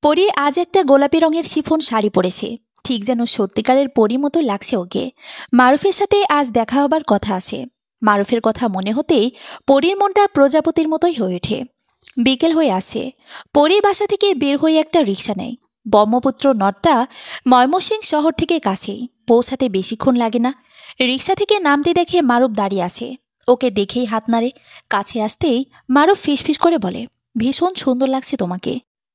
পরি আজ একটা গোলাপি রঙের শিফন শাড়ি পরেছে। ঠিক যেন সত্যিকারের পরি মতো লাগছে ওকে। মারুফের সাথে আজ দেখা হবার কথা আছে। মারুফের কথা মনে হতেই পরির মনটা প্রজাপতির মতোই হয়ে ওঠে। বিকেল হয়ে আসে। পরি বাসা থেকে বের হয়ে একটা রিক্সা নেয়। ব্রহ্মপুত্র নদটা ময়মনসিংহ শহর থেকে কাছেই, পৌঁছাতে বেশিক্ষণ লাগে না। রিক্সা থেকে নামতে দেখে মারুফ দাঁড়িয়ে আছে। ওকে দেখেই হাত নাড়ে। কাছে আসতেই মারুফ ফিসফিস করে বলে, ভীষণ সুন্দর লাগছে তোমাকে,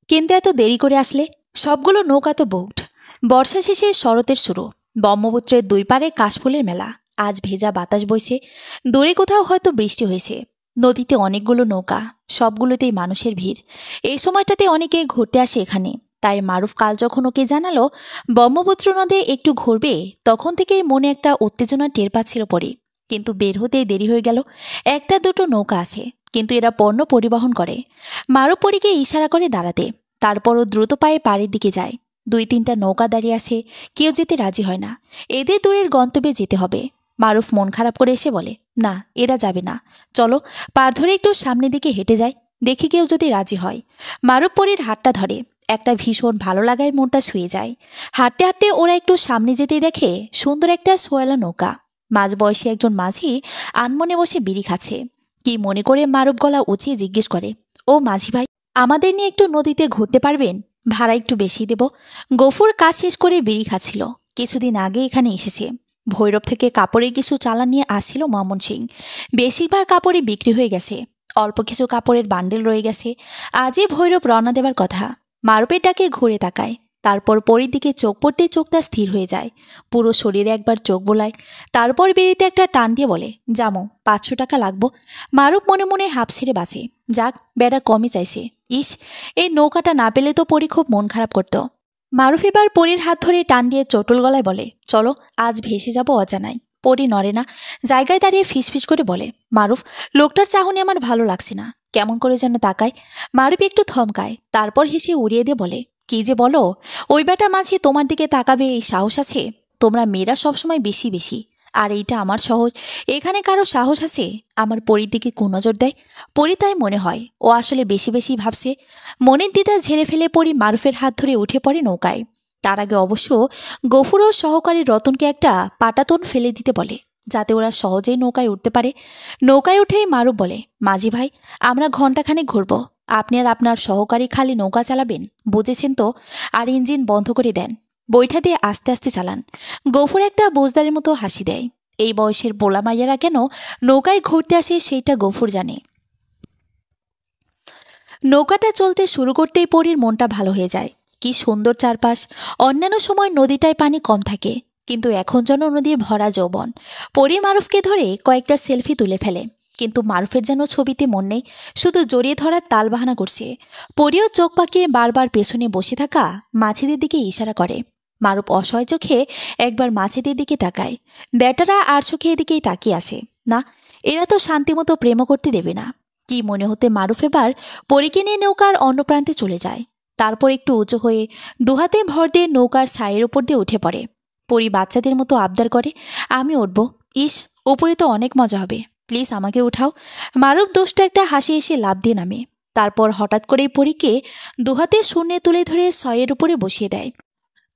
কিন্তু এত দেরি করে আসলে? সবগুলো নৌকা তো বুকড। বর্ষা শেষে শরতের শুরু। ব্রহ্মপুত্রের দুই পারে কাশফুলের মেলা। আজ ভেজা বাতাস বইছে। দূরে কোথাও হয়তো বৃষ্টি হয়েছে। নদীতে অনেকগুলো নৌকা, সবগুলোতেই মানুষের ভিড়। এই সময়টাতে অনেকে ঘুরতে আসে এখানে। তাই মারুফ কাল যখন ওকে জানালো ব্রহ্মপুত্র নদে একটু ঘুরবে, তখন থেকেই মনে একটা উত্তেজনা টের পাচ্ছিল পরে। কিন্তু বের হতেই দেরি হয়ে গেল। একটা দুটো নৌকা আছে, কিন্তু এরা পণ্য পরিবহন করে। মারুফ পরীকে ইশারা করে দাঁড়াতে। তারপরও দ্রুত পায়ে পাড়ের দিকে যায়। দুই তিনটা নৌকা দাঁড়িয়ে আছে, কেউ যেতে রাজি হয় না। এদের দূরের গন্তব্যে যেতে হবে। মারুফ মন খারাপ করে এসে বলে, না, এরা যাবে না। চলো পার ধরে একটু সামনের দিকে হেঁটে যাই, দেখি কেউ যদি রাজি হয়। মারুফ পরীর হাতটা ধরে। একটা ভীষণ ভালো লাগায় মনটা ছুঁয়ে যায়। হাঁটতে হাঁটতে ওরা একটু সামনে যেতে দেখে সুন্দর একটা সোয়ালা নৌকা। মাঝবয়সী একজন মাঝি আনমনে বসে বিড়ি খাচ্ছে। কি মনে করে মারুফ গলা উঁচিয়ে জিজ্ঞেস করে, ও মাঝি ভাই, আমাদের নিয়ে একটু নদীতে ঘুরতে পারবেন? ভাড়া একটু বেশি দেব। গফুর কাজ শেষ করে বিড়ি খাচ্ছিল। কিছুদিন আগে এখানে এসেছে। ভৈরব থেকে কাপড়ের কিছু চালান নিয়ে আসছিল ময়মনসিংহ। বেশিরভাগ কাপড়ই বিক্রি হয়ে গেছে। অল্প কিছু কাপড়ের বান্ডেল রয়ে গেছে। আজই ভৈরব রওনা দেবার কথা। মারুফের ডাকে ঘুরে তাকায়। তারপর পরীর দিকে চোখ পড়তেই চোখটা স্থির হয়ে যায়। পুরো শরীরে একবার চোখ বোলায়। তারপর বেরিতে একটা টান দিয়ে বলে, জামো, 500 টাকা লাগবো। মারুফ মনে মনে হাঁপ ছেড়ে বাঁচে। যাক, বেড়া কমই চাইছে। ইস, এই নৌকাটা না পেলে তো পরি খুব মন খারাপ করত। মারুফ এবার পরীর হাত ধরে টান দিয়ে চটুল গলায় বলে, চলো, আজ ভেসে যাব অজানায়। পরি নড়ে না। জায়গায় দাঁড়িয়ে ফিসফিস করে বলে, মারুফ, লোকটার চাহনি আমার ভালো লাগছে না। কেমন করে যেন তাকায়। মারুফ একটু থমকায়, তারপর হেসে উড়িয়ে দিয়ে বলে, কি যে বলো? ওই বেটা মাঝি তোমার দিকে তাকাবে এই সাহস আছে? তোমরা মেয়েরা সবসময় বেশি বেশি। আর এইটা আমার সহজ। এখানে কারো সাহস আছে আমার পরীর দিকে কোন নজর দেয়? পরি তাই মনে হয় ও আসলে বেশি বেশি ভাবছে। মনের দ্বিধা ঝেড়ে ফেলে পরি মারুফের হাত ধরে উঠে পড়ে নৌকায়। তার আগে অবশ্য গফুর ও সহকারী রতনকে একটা পাটাতন ফেলে দিতে বলে, যাতে ওরা সহজেই নৌকায় উঠতে পারে। নৌকায় উঠেই মারুফ বলে, মাঝি ভাই, আমরা ঘণ্টাখানেক ঘুরবো। আপনি আর আপনার সহকারী খালি নৌকা চালাবেন, বুঝেছেন তো? আর ইঞ্জিন বন্ধ করে দেন। বৈঠা দিয়ে আস্তে আস্তে চালান। গফুর একটা বোঝদারের মতো হাসি দেয়। এই বয়সের বোলা মাইয়ারা কেন নৌকায় ঘুরতে আসে সেইটা গফুর জানে। নৌকাটা চলতে শুরু করতেই পরীর মনটা ভালো হয়ে যায়। কি সুন্দর চারপাশ। অন্যান্য সময় নদীটায় পানি কম থাকে, কিন্তু এখন যেন নদীর ভরা যৌবন। পরী মারুফকে ধরে কয়েকটা সেলফি তুলে ফেলে, কিন্তু মারুফের যেন ছবিতে মন নেই, শুধু জড়িয়ে ধরার তালবাহানা করছে। পরীও চোখ পাকিয়ে বারবার পেছনে বসে থাকা মাছিদের দিকে ইশারা করে। মারুফ অসহায় চোখে একবার মাছিদের দিকে তাকায়। বেটারা আর চোখে এদিকেই তাকিয়ে আসে। না, এরা তো শান্তিমতো প্রেমও করতে দেবে না। কি মনে হতে মারুফ এবার পরীকে নিয়ে নৌকার অন্য প্রান্তে চলে যায়। তারপর একটু উঁচু হয়ে দুহাতে ভর দিয়ে নৌকার ছায়ের উপর দিয়ে উঠে পড়ে। পরী বাচ্চাদের মতো আবদার করে, আমি উঠব। ইস, উপরে তো অনেক মজা হবে, প্লিজ আমাকে উঠাও। মারুফ দোষটা একটা হাসি এসে লাফ দিয়ে নামে। তারপর হঠাৎ করেই পরীকে দুহাতে শূন্যে তুলে ধরে ছয়ের উপরে বসিয়ে দেয়।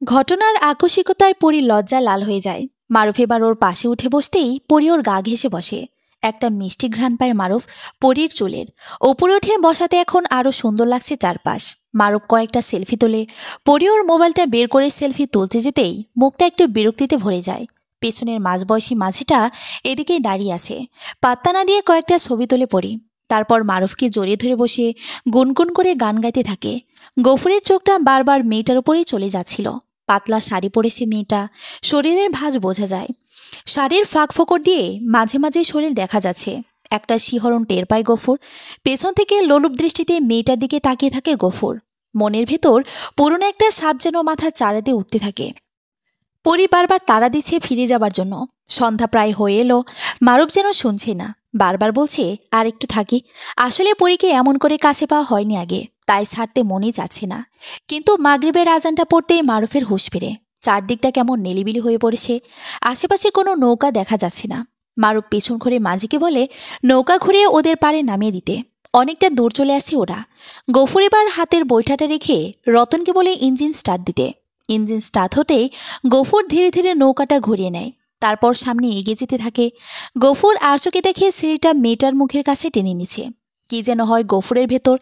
ঘটনার আকস্মিকতায় পরী লজ্জায় লাল হয়ে যায়। মারুফ এবার ওর পাশে উঠে বসতেই পরী ওর গা ঘেঁষে বসে। একটা মিষ্টি ঘ্রাণ পায় মারুফ পরীর চুলের। ওপরে উঠে বসাতে এখন আরও সুন্দর লাগছে চারপাশ। মারুফ কয়েকটা সেলফি তোলে। পরী ওর মোবাইলটা বের করে সেলফি তুলতে যেতেই মুখটা একটু বিরক্তিতে ভরে যায়। পেছনের মাঝবয়সী মাঝিটা এদিকেই দাঁড়িয়ে আছে। পাত্তা না দিয়ে কয়েকটা ছবি তোলে পরী। তারপর মারুফকে জড়িয়ে ধরে বসে গুনগুন করে গান গাইতে থাকে। গফুরের চোখটা বারবার মেয়েটার উপরেই চলে যাচ্ছিল। পাতলা শাড়ি পরেছে মেয়েটা, শরীরের ভাঁজ বোঝা যায়। শাড়ির ফাঁক ফোকর দিয়ে মাঝে মাঝে শরীর দেখা যাচ্ছে। একটা শিহরণ টের পায় গফুর। পেছন থেকে লোলুপ দৃষ্টিতে মেয়েটার দিকে তাকিয়ে থাকে গফুর। মনের ভেতর পুরনো একটা সাপ যেন মাথা চাড়াতে উঠতে থাকে। পরি বারবার তাড়া দিচ্ছে ফিরে যাবার জন্য। সন্ধ্যা প্রায় হয়ে এলো। মারুফ যেন শুনছে না, বারবার বলছে আর একটু থাকি। আসলে পরীকে এমন করে কাছে পাওয়া হয়নি আগে, তাই ছাড়তে মনেই যাচ্ছে না। কিন্তু মাগরিবের আজানটা পড়তেই মারুফের হুঁশ ফিরে। চারদিকটা কেমন নিলিবিলি হয়ে পড়েছে। আশেপাশে কোনো নৌকা দেখা যাচ্ছে না। মারুফ পেছন ঘুরে মাঝিকে বলে নৌকা ঘুরিয়ে ওদের পাড়ে নামিয়ে দিতে। অনেকটা দূর চলে আসে ওরা। গফুর এবার হাতের বৈঠাটা রেখে রতনকে বলে ইঞ্জিন স্টার্ট দিতে। ইঞ্জিন স্টার্ট হতেই গফুর ধীরে ধীরে নৌকাটা ঘুরিয়ে নেয়। তারপর সামনে এগিয়ে যেতে থাকে। গফুর আর চোখে দেখে সিঁড়িটা মেয়েটার মুখের কাছে টেনে নিচ্ছে। কি যেন হয় গফুরের ভেতর।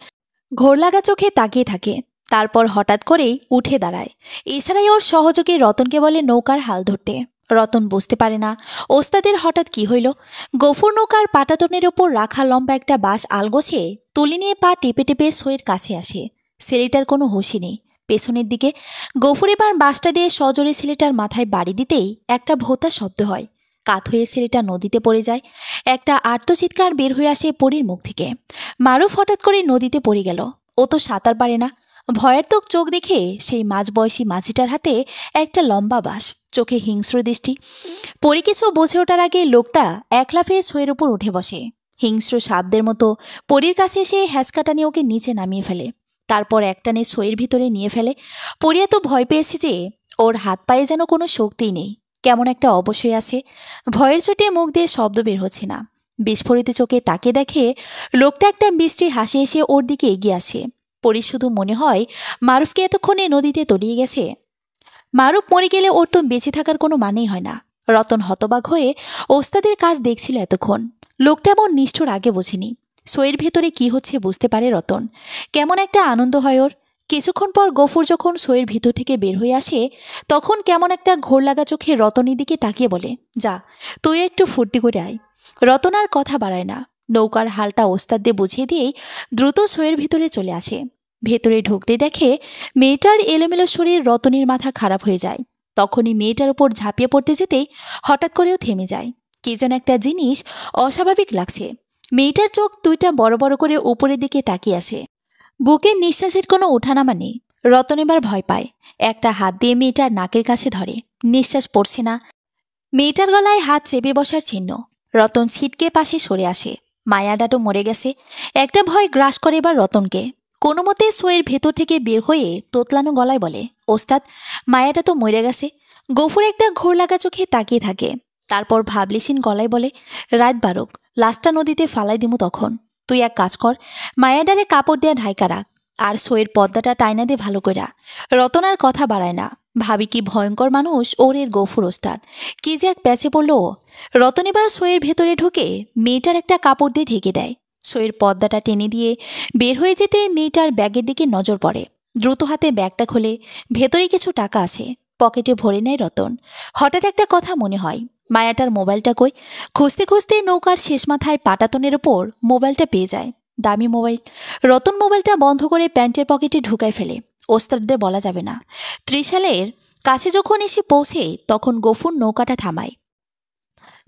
ঘোর লাগা চোখে তাকিয়ে থাকে। তারপর হঠাৎ করেই উঠে দাঁড়ায়। ইশারায় ওর সহযোগী রতনকে বলে নৌকার হাল ধরতে। রতন বুঝতে পারে না ওস্তাদের হঠাৎ কি হইল। গফুর নৌকার পাটাতনের ওপর রাখা লম্বা একটা বাঁশ আলগোছে তুলে নিয়ে পা টেপে টেপে সোয়ের কাছে আসে। ছেলেটার কোনো হুঁশই নেই। পেছনের দিকে গফুর এবার বাঁশটা দিয়ে সজোরে ছেলেটার মাথায় বাড়ি দিতেই একটা ভোঁতা শব্দ হয়। কাত হয়ে ছেলেটা নদীতে পড়ে যায়। একটা আর্তচিৎকার বের হয়ে আসে পরীর মুখ থেকে। মারুফ হঠাৎ করে নদীতে পড়ে গেল। ও তো সাঁতার পারে না। ভয়ার্তক চোখ দেখে সেই মাঝবয়সী মাঝিটার হাতে একটা লম্বা বাঁশ, চোখে হিংস্র দৃষ্টি। পরী কিছু বুঝে ওঠার আগে লোকটা এক লাফে ছইয়ের উপর উঠে বসে। হিংস্র সাপদের মতো পরীর কাছে এসে হ্যাঁচকাটা নিয়ে ওকে নিচে নামিয়ে ফেলে। তারপর একটানে ছইয়ের ভিতরে নিয়ে ফেলে। পরী এত ভয় পেয়েছে যে ওর হাত পায়ে যেন কোনো শক্তিই নেই। কেমন একটা অবশ্যই আছে। ভয়ের চোটে মুখ দিয়ে শব্দ বের হচ্ছে না। বিস্ফোরিত চোখে তাকে দেখে লোকটা একটা মিষ্টি হাসি এসে ওর দিকে এগিয়ে আসে। পরী শুধু মনে হয় মারুফকে এতক্ষণে নদীতে তলিয়ে গেছে। মারুফ মরে গেলে ওর তো বেঁচে থাকার কোনো মানেই হয় না। রতন হতবাক হয়ে ওস্তাদের কাজ দেখছিল এতক্ষণ। লোকটা এমন নিষ্ঠুর আগে বোঝেনি। সোয়ের ভেতরে কি হচ্ছে বুঝতে পারে রতন। কেমন একটা আনন্দ হয় ওর। কিছুক্ষণ পর গফুর যখন সোয়ের ভিতর থেকে বের হয়ে আসে তখন কেমন একটা ঘোর লাগা চোখে রতনের দিকে তাকিয়ে বলে, যা তুই একটু ফুর্তি করে আয়। রতন আর কথা বাড়ায় না। নৌকার হালটা ওস্তাদ দিয়ে বুঝিয়ে দিয়েই দ্রুত সোয়ের ভিতরে চলে আসে। ভেতরে ঢুকতে দেখে মেয়েটার এলোমেলো শরীর। রতনের মাথা খারাপ হয়ে যায়। তখনই মেয়েটার উপর ঝাঁপিয়ে পড়তে যেতেই হঠাৎ করেও থেমে যায়। কি যেন একটা জিনিস অস্বাভাবিক লাগছে। মেয়েটার চোখ দুইটা বড় বড় করে উপরের দিকে তাকিয়ে আছে। বুকের নিঃশ্বাসের কোনো ওঠানামা নেই। রতন এবার ভয় পায়। একটা হাত দিয়ে মেয়েটার নাকের কাছে ধরে। নিঃশ্বাস পড়ছে না। মেয়েটার গলায় হাত চেপে বসার চিহ্ন। রতন ছিটকে পাশে সরে আসে। মায়াডাটো মরে গেছে। একটা ভয় গ্রাস করে এবার রতনকে। কোনো মতে সোয়ের ভেতর থেকে বের হয়ে তোতলানো গলায় বলে, ওস্তাদ, মায়াটা তো মরে গেছে। গফুর একটা ঘোর লাগা চোখে তাকিয়ে থাকে। তারপর ভাবলিসীন গলায় বলে, রাত বারুক, লাশটা নদীতে ফালাই দিমু তখন। তুই এক কাজ কর, মায়াডারে কাপড় দেয়া ঢাইকা রাখ, আর সোয়ের পর্দাটা টাইনা দে ভালো কইরা। রতন আর কথা বাড়ায় না। ভাবি কি ভয়ঙ্কর মানুষ ওর এর গফুর ওস্তাদ। কি যে এক প্যাচে পড়ল। রতন এবার সোয়ের ভেতরে ঢুকে মেয়েটার একটা কাপড় দিয়ে ঢেকে দেয়। সোয়ের পর্দাটা টেনে দিয়ে বের হয়ে যেতে মেয়েটার ব্যাগের দিকে নজর পড়ে। দ্রুত হাতে ব্যাগটা খোলে। ভেতরে কিছু টাকা আছে। পকেটে ভরে নেয় রতন। হঠাৎ একটা কথা মনে হয়, মায়াটার মোবাইলটা কই। খুঁজতে খুঁজতে নৌকার শেষ মাথায় পাটাতনের ওপর মোবাইলটা পেয়ে যায়। দামি মোবাইল। রতন মোবাইলটা বন্ধ করে প্যান্টের পকেটে ঢুকায় ফেলে। ওস্তাদদের বলা যাবে না। ত্রিশালের কাছে যখন এসে পৌঁছে তখন গফুর নৌকাটা থামায়।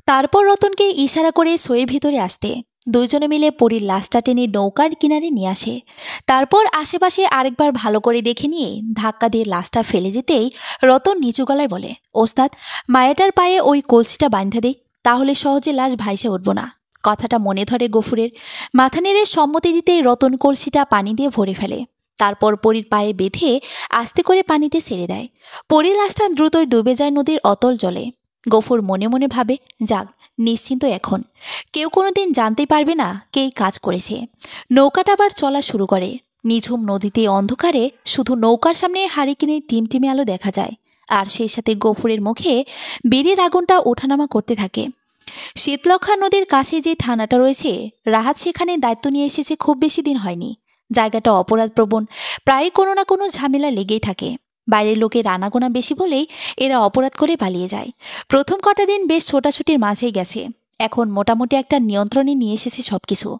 তারপর রতনকে ইশারা করে সোয়ের ভিতরে আসতে। দুইজনে মিলে পরীর লাশটা টেনে নৌকার কিনারে নিয়ে আসে। তারপর আশেপাশে আরেকবার ভালো করে দেখে নিয়ে ধাক্কা দিয়ে লাশটা ফেলে যেতেই রতন নিচু গলায় বলে, ওস্তাদ, মায়াটার পায়ে ওই কলসিটা বাঁধা দে, তাহলে সহজে লাশ ভাইসে উঠব না। কথাটা মনে ধরে গফুরের। মাথা নেড়ে সম্মতি দিতেই রতন কলসিটা পানি দিয়ে ভরে ফেলে। তারপর পরীর পায়ে বেঁধে আস্তে করে পানিতে ছেড়ে দেয়। পরীর লাশটা দ্রুতই ডুবে যায় নদীর অতল জলে। গফুর মনে মনে ভাবে, যাক, নিশ্চিন্ত এখন। কেউ কোনোদিন জানতেই পারবে না কে কাজ করেছে। নৌকাটা আবার চলা শুরু করে। নিঝুম নদীতে অন্ধকারে শুধু নৌকার সামনে হারিকেনের টিমটিমে আলো দেখা যায়। আর সেই সাথে গফুরের মুখে বেরির আগুনটা ওঠানামা করতে থাকে। শীতলক্ষা নদীর কাছে যে থানাটা রয়েছে, রাহাত সেখানে দায়িত্ব নিয়ে এসেছে খুব বেশি দিন হয়নি। জায়গাটা অপরাধপ্রবণ। প্রায় কোনো না কোনো ঝামেলা লেগেই থাকে। বাইরের লোকের আনাগোনা বেশি বলেই এরা অপরাধ করে পালিয়ে যায়। প্রথম কটা দিন বেশ ছোটাছুটির মাঝেই গেছে। এখন মোটামুটি একটা নিয়ন্ত্রণে নিয়ে এসেছে সবকিছু।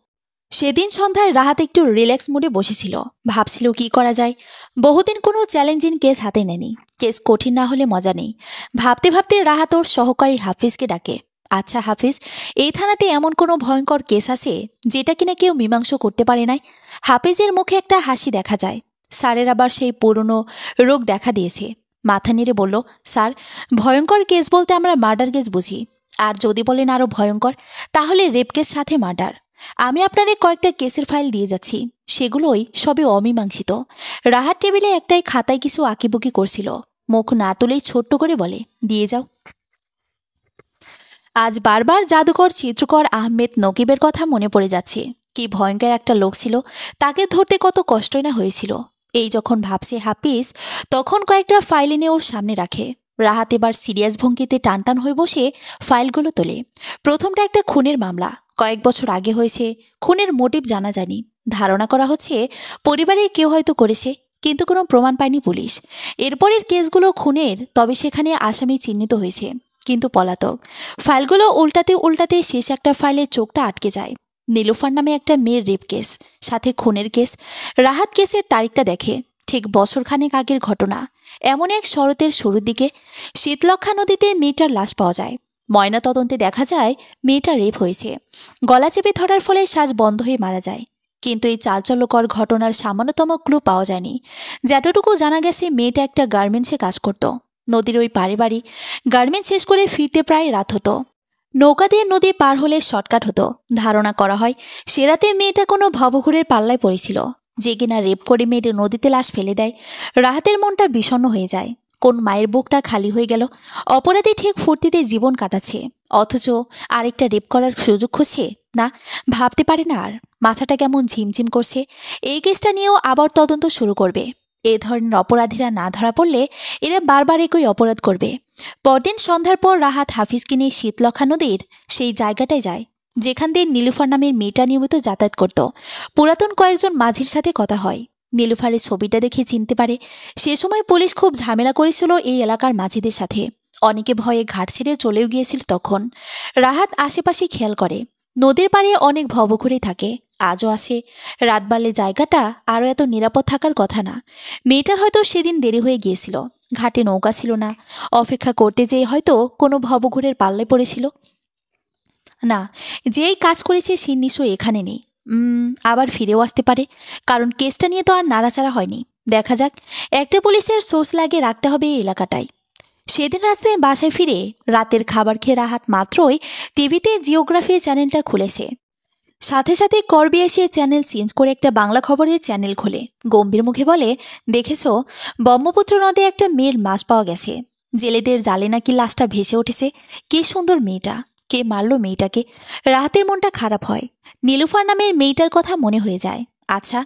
সেদিন সন্ধ্যায় রাহাত একটু রিল্যাক্স মুডে বসেছিল। ভাবছিল কি করা যায়। বহুদিন কোনো চ্যালেঞ্জিং কেস হাতে নেয়নি। কেস কঠিন না হলে মজা নেই। ভাবতে ভাবতে রাহাত ওর সহকারী হাফিজকে ডাকে। আচ্ছা হাফিজ, এই থানাতে এমন কোনো ভয়ঙ্কর কেস আছে যেটা কিনা কেউ মীমাংসা করতে পারে নাই? হাফিজের মুখে একটা হাসি দেখা যায়। স্যারের আবার সেই পুরনো রোগ দেখা দিয়েছে। মাথা নেড়ে বলল, স্যার, ভয়ঙ্কর কেস বলতে আমরা মার্ডার কেস বুঝি। আর যদি বলেন আরও ভয়ঙ্কর, তাহলে রেপ কেস সাথে মার্ডার। আমি আপনাদের কয়েকটা কেসের ফাইল দিয়ে যাচ্ছি। সেগুলোই সবে অমীমাংসিত। রাহাত টেবিলে একটাই খাতায় কিছু আঁকিবুকি করছিল। মুখ না তুলেই ছোট্ট করে বলে, দিয়ে যাও। আজ বারবার জাদুকর চিত্রকর আহমেদ নকিবের কথা মনে পড়ে যাচ্ছে। কি ভয়ঙ্কর একটা লোক ছিল, তাকে ধরতে কত কষ্টই না হয়েছিল। এই যখন ভাবছে হাফিজ, তখন কয়েকটা ফাইল এনে ওর সামনে রাখে। রাহাত এবার সিরিয়াস ভঙ্গিতে টানটান হয়ে বসে ফাইলগুলো তোলে। প্রথমটা একটা খুনের মামলা, কয়েক বছর আগে হয়েছে। খুনের মোটিভ জানা যায়নি, ধারণা করা হচ্ছে পরিবারের কেউ হয়তো করেছে, কিন্তু কোনো প্রমাণ পায়নি পুলিশ। এরপরের কেসগুলো খুনের, তবে সেখানে আসামি চিহ্নিত হয়েছে, কিন্তু পলাতক। ফাইলগুলো উল্টাতে উল্টাতে শেষ একটা ফাইলে চোখটা আটকে যায়। নীলুফার নামে একটা মেয়ের রেপ কেস, সাথে খুনের কেস। রাহাত কেসের তারিখটা দেখে, ঠিক বছরখানেক আগের ঘটনা। এমন এক শরতের শুরুর দিকে শীতলক্ষা নদীতে মেয়েটার লাশ পাওয়া যায়। ময়না তদন্তে দেখা যায় মেয়েটা রেপ হয়েছে, গলা চেপে ধরার ফলে শ্বাস বন্ধ হয়ে মারা যায়। কিন্তু এই চাঞ্চল্যকর ঘটনার সামান্যতম ক্লু পাওয়া যায়নি। যতটুকু জানা গেছে, মেয়েটা একটা গার্মেন্টসে কাজ করত। নদীর ওই পারে বাড়ি। গার্মেন্টস শেষ করে ফিরতে প্রায় রাত হতো। নৌকা দিয়ে নদী পার হলে শর্টকাট হতো। ধারণা করা হয় সে রাতে মেয়েটা কোনো ভবঘুরের পাল্লায় পড়েছিল, যে কিনা রেপ করে মেয়েটা নদীতে লাশ ফেলে দেয়। রাহাতের মনটা বিষণ্ণ হয়ে যায়। কোন মায়ের বুকটা খালি হয়ে গেল। অপরাধী ঠিক ফুর্তিতে জীবন কাটাচ্ছে, অথচ আরেকটা রেপ করার সুযোগ খুঁজছে। না, ভাবতে পারে না আর। মাথাটা কেমন ঝিমঝিম করছে। এই কেসটা নিয়েও আবার তদন্ত শুরু করবে। এ ধরনের অপরাধীরা না ধরা পড়লে এরা বারবার একই অপরাধ করবে। পরদিন সন্ধ্যার পর রাহাত হাফিজকে নিয়ে শীতলক্ষা নদীর সেই জায়গাটায় যায়, যেখান দিয়ে নীলুফার নামের মেয়েটা নিয়মিত যাতায়াত করত। পুরাতন কয়েকজন মাঝির সাথে কথা হয়। নীলুফারের ছবিটা দেখে চিনতে পারে সে সময় পুলিশ খুব ঝামেলা করেছিল এই এলাকার মাঝিদের সাথে। অনেকে ভয়ে ঘাট ছেড়ে চলেও গিয়েছিল তখন। রাহাত আশেপাশে খেয়াল করে, নদীর পাড়ে অনেক ভবঘুরে থাকে, আজও আসে। রাত বাড়লে জায়গাটা আরও এত নিরাপদ থাকার কথা না। মেয়েটার হয়তো সেদিন দেরি হয়ে গিয়েছিল, ঘাটে নৌকা ছিল না। অপেক্ষা করতে যেয়ে হয়তো কোনো ভবঘুরের পাল্লায় পড়েছিল। না, যেই কাজ করেছে সে নিশ্চয়ই এখানে নেই। আবার ফিরেও আসতে পারে, কারণ কেসটা নিয়ে তো আর নাড়াচাড়া হয়নি। দেখা যাক, একটা পুলিশের সোর্স লাগিয়ে রাখতে হবে এই এলাকাটায়। সেদিন রাস্তায় বাসায় ফিরে রাতের খাবার খেয়ে রাহাত মাত্রই টিভিতে জিওগ্রাফি চ্যানেলটা খুলেছে। সাথে সাথে করবি এসে চ্যানেল চেঞ্জ করে একটা বাংলা খবরের চ্যানেল খোলে। গম্ভীর মুখে বলে, দেখেছো, ব্রহ্মপুত্র নদে একটা মেয়ের লাশ পাওয়া গেছে। জেলেদের জালে নাকি লাশটা ভেসে উঠেছে। কি সুন্দর মেয়েটা, কে মারল মেয়েটাকে। রাহাতের মনটা খারাপ হয়। নীলুফার নামের মেয়েটার কথা মনে হয়ে যায়। আচ্ছা,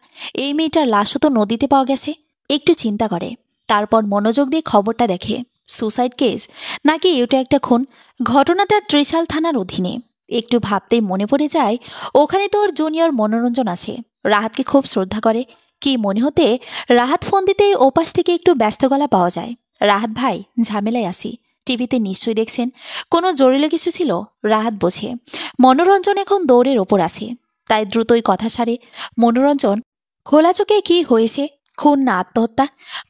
এই মেয়েটার লাশও তো নদীতে পাওয়া গেছে। একটু চিন্তা করে, তারপর মনোযোগ দিয়ে খবরটা দেখে। সুসাইড কেস নাকি এটা একটা খুন? ঘটনাটা ত্রিশাল থানার অধীনে। একটু ভাবতেই মনে পড়ে যায় ওখানে তো ওর জুনিয়র মনোরঞ্জন আছে। রাহাতকে খুব শ্রদ্ধা করে। কি মনে হতে রাহাত ফোন দিতেই ওপাশ থেকে একটু ব্যস্ত গলা পাওয়া যায়। রাহাত ভাই, ঝামেলায় আসি। টিভিতে নিশ্চয়ই দেখছেন, কোনো জরুরি কিছু ছিল? রাহাত বোঝে মনোরঞ্জন এখন দৌড়ের ওপর আছে, তাই দ্রুতই কথা সারে। মনোরঞ্জন, খোলা চোখে কি হয়েছে? খুন না আত্মহত্যা?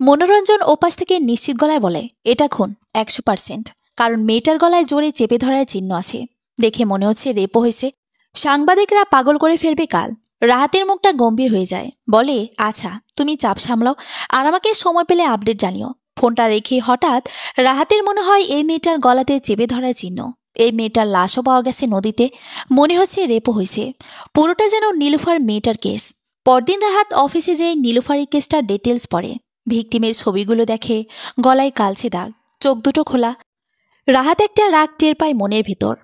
মনোরঞ্জন ওপাশ থেকে নিশ্চিত গলায় বলে, এটা খুন 100%। কারণ মেয়েটার গলায় জোরে চেপে ধরার চিহ্ন আছে। দেখে মনে হচ্ছে রেপও হয়েছে। সাংবাদিকরা পাগল করে ফেলবে কাল। রাহাতের মুখটা গম্ভীর হয়ে যায়। বলে, আচ্ছা তুমি চাপ সামলাও, আর আমাকে সময় পেলে আপডেট জানিও। ফোনটা রেখে হঠাৎ রাহাতের মনে হয় এই মেয়েটার গলাতে চেপে ধরার চিহ্ন। এই মেয়েটার লাশও পাওয়া গেছে নদীতে। মনে হচ্ছে রেপও হয়েছে। পুরোটা যেন নীলুফার মেয়েটার কেস। পরদিন রাহাত অফিসে যেয়ে নীলুফারের কেসটার ডিটেলস পড়ে। ভিকটিমের ছবিগুলো দেখে। গলায় কালচে দাগ, চোখ দুটো খোলা। রাহাত একটা রাগ টের পায় মনের ভেতর।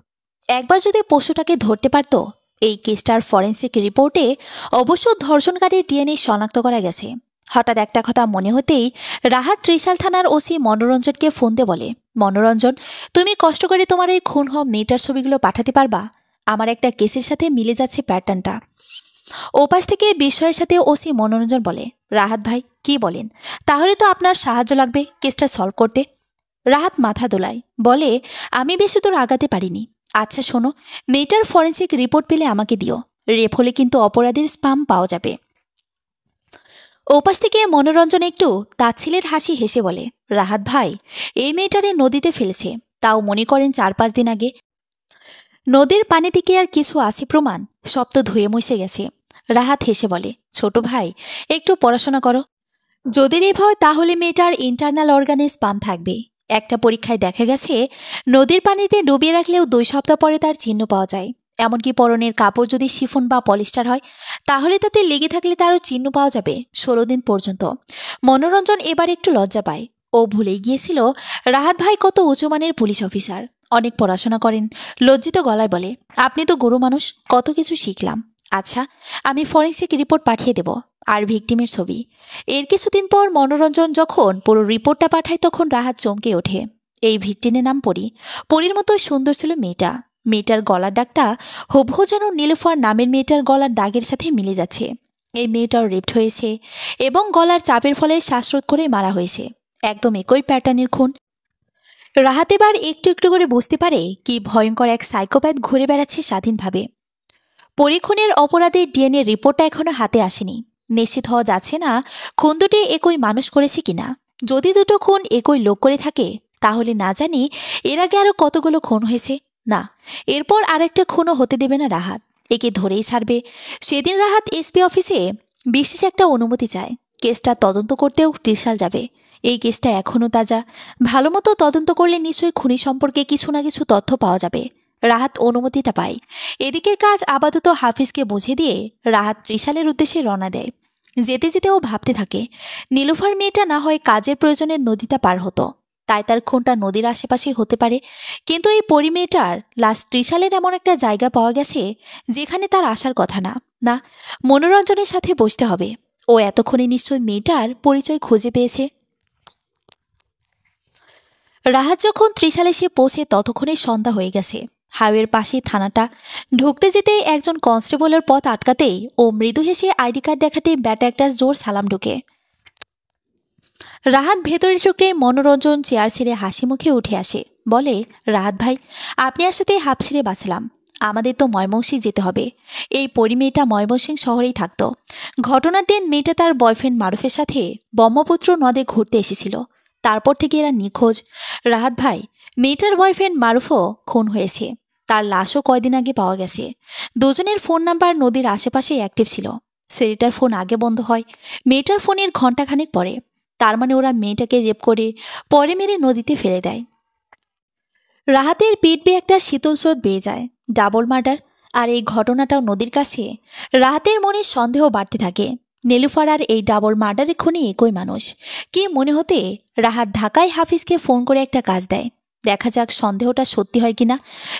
একবার যদি পশুটাকে ধরতে পারত। এই কেসটার ফরেন্সিক রিপোর্টে অবশ্য ধর্ষণকারীর ডিএনএ শনাক্ত করা গেছে। হঠাৎ একটা কথা মনে হতেই রাহাত ত্রিশাল থানার ওসি মনোরঞ্জনকে ফোন দিয়ে বলে, মনোরঞ্জন, তুমি কষ্ট করে তোমার এই খুন হওয়া মেয়েটার ছবিগুলো পাঠাতে পারবা? আমার একটা কেসের সাথে মিলে যাচ্ছে প্যাটার্নটা। ওপাশ থেকে বিস্ময়ের সাথে ওসি মনোরঞ্জন বলে, রাহাত ভাই, কি বলেন? তাহলে তো আপনার সাহায্য লাগবে কেসটা সলভ করতে। রাহাত মাথা দোলায়, বলে, আমি বেশি দূর আগাতে পারিনি। আচ্ছা শোনো, মেয়েটার ফরেন্সিক রিপোর্ট পেলে আমাকে দিও। রেপ হলে কিন্তু অপরাধীর স্পাম পাওয়া যাবে। ওপাশ থেকে মনোরঞ্জন একটু তাচ্ছিলের হাসি হেসে বলে, রাহাত ভাই, এই মেয়েটারে নদীতে ফেলেছে, তাও মনে করেন 4-5 দিন আগে। নদীর পানি থেকে আর কিছু আছে প্রমাণ? সব তো ধুয়ে মুছে গেছে। রাহাত হেসে বলে, ছোট ভাই, একটু পড়াশোনা করো। যদি রেপ হয় তাহলে মেয়েটার ইন্টারনাল অর্গানে স্পাম থাকবে। একটা পরীক্ষায় দেখা গেছে নদীর পানিতে ডুবিয়ে রাখলেও 2 সপ্তাহ পরে তার চিহ্ন পাওয়া যায়। এমনকি পরনের কাপড় যদি শিফন বা পলিস্টার হয়, তাহলে তাতে লেগে থাকলে তারও চিহ্ন পাওয়া যাবে 16 দিন পর্যন্ত। মনোরঞ্জন এবার একটু লজ্জা পায়। ও ভুলেই গিয়েছিল রাহাত ভাই কত উঁচুমানের পুলিশ অফিসার, অনেক পড়াশোনা করেন। লজ্জিত গলায় বলে, আপনি তো গরু মানুষ, কত কিছু শিখলাম, আচ্ছা, আমি ফরেন্সিক রিপোর্ট পাঠিয়ে দেব, আর ভিকটিমের ছবি। এর কিছুদিন পর মনোরঞ্জন যখন পুরো রিপোর্টটা পাঠায় তখন রাহাত চমকে ওঠে। এই ভিকটিমের নাম পরি। পরির মতো সুন্দর ছিল মেয়েটা। মেয়েটার গলার ডাকটা হুবহু যেন নীলুফার নামের মেয়েটার গলার দাগের সাথে মিলে যাচ্ছে। এই মেয়েটাও রেপ্ট হয়েছে এবং গলার চাপের ফলে শ্বাসরোধ করে মারা হয়েছে। একদম একই প্যাটার্নের খুন। রাহাত এবার একটু একটু করে বুঝতে পারে কি ভয়ঙ্কর এক সাইকোপ্যাথ ঘুরে বেড়াচ্ছে স্বাধীনভাবে। পরীক্ষণের অপরাধের ডিএনএ রিপোর্টটা এখনো হাতে আসেনি। নিশ্চিত হওয়া যাচ্ছে না খুন দুটি একই মানুষ করেছে কিনা। যদি দুটো খুন একই লোক করে থাকে তাহলে না জানি এর আগে আরো কতগুলো খুন হয়েছে। না, এরপর আরেকটা খুনও হতে দেবে না রাহাত। একে ধরেই ছাড়বে। সেদিন রাহাত এসপি অফিসে বিশেষ একটা অনুমতি চায়। কেসটা তদন্ত করতেও ত্রিশাল যাবে। এই কেসটা এখনও তাজা। ভালো মতো তদন্ত করলে নিশ্চয়ই খুনি সম্পর্কে কিছু না কিছু তথ্য পাওয়া যাবে। রাহাত অনুমতিটা পায়। এদিকের কাজ আপাতত হাফিজকে বুঝিয়ে দিয়ে রাহাত ত্রিশালের উদ্দেশ্যে রওনা দেয়। যেতে যেতে ও ভাবতে থাকে, নীলুফার মেয়েটা না হয় কাজের প্রয়োজনে নদীটা পার হতো, তাই তার খুনটা নদীর আশেপাশেই হতে পারে। কিন্তু এই পরি মেয়েটার লাশ ত্রিশালের এমন একটা জায়গা পাওয়া গেছে যেখানে তার আসার কথা না। না, মনোরঞ্জনের সাথে বসতে হবে। ও এতক্ষণে নিশ্চয়ই মেয়েটার পরিচয় খুঁজে পেয়েছে। রাহাত যখন ত্রিশালে এসে পৌঁছে ততক্ষণে সন্ধ্যা হয়ে গেছে। হাইওয়ের পাশে থানাটা। ঢুকতে যেতে একজন কনস্টেবলের পথ আটকাতেই ও মৃদু হেসে আইডি কার্ড দেখাতে ব্যাটা একটা জোর সালাম ঢুকে। রাহাত ভেতরে ঢুকে মনোরঞ্জন চেয়ার ছেড়ে হাসি মুখে উঠে আসে। বলে, রাহাত ভাই, আপনি আসাতে হাঁপ ছেড়ে বাঁচলাম। আমাদের তো ময়মনসিংহ যেতে হবে। এই পরি মেয়েটা ময়মনসিংহ শহরেই থাকতো। ঘটনার দিন মেয়েটা তার বয়ফ্রেন্ড মারুফের সাথে ব্রহ্মপুত্র নদে ঘুরতে এসেছিল। তারপর থেকে এরা নিখোঁজ। রাহাত ভাই, মেয়েটার বয়ফ্রেন্ড মারুফও খুন হয়েছে। তার লাশও কয়দিন আগে পাওয়া গেছে। দুজনের ফোন নাম্বার নদীর আশেপাশে অ্যাক্টিভ ছিল। ছেলেটার ফোন আগে বন্ধ হয়, মেয়েটার ফোনের ঘণ্টাখানেক পরে। তার মানে ওরা মেয়েটাকে রেপ করে পরে মেরে নদীতে ফেলে দেয়। রাহাতের পিঠ বেয়ে একটা শীতল স্রোত বেয়ে যায়। Double murder. আর এই ঘটনাটাও নদীর কাছে। রাহাতের মনে সন্দেহ বাড়তে থাকে। নীলুফার আর এই ডাবল মার্ডারে খুনি একই মানুষ। কি মনে হতে রাহাত ঢাকায় হাফিজকে ফোন করে একটা কাজ দেয়। দেখা যাক সন্দেহটা সত্যি হয় কিনা।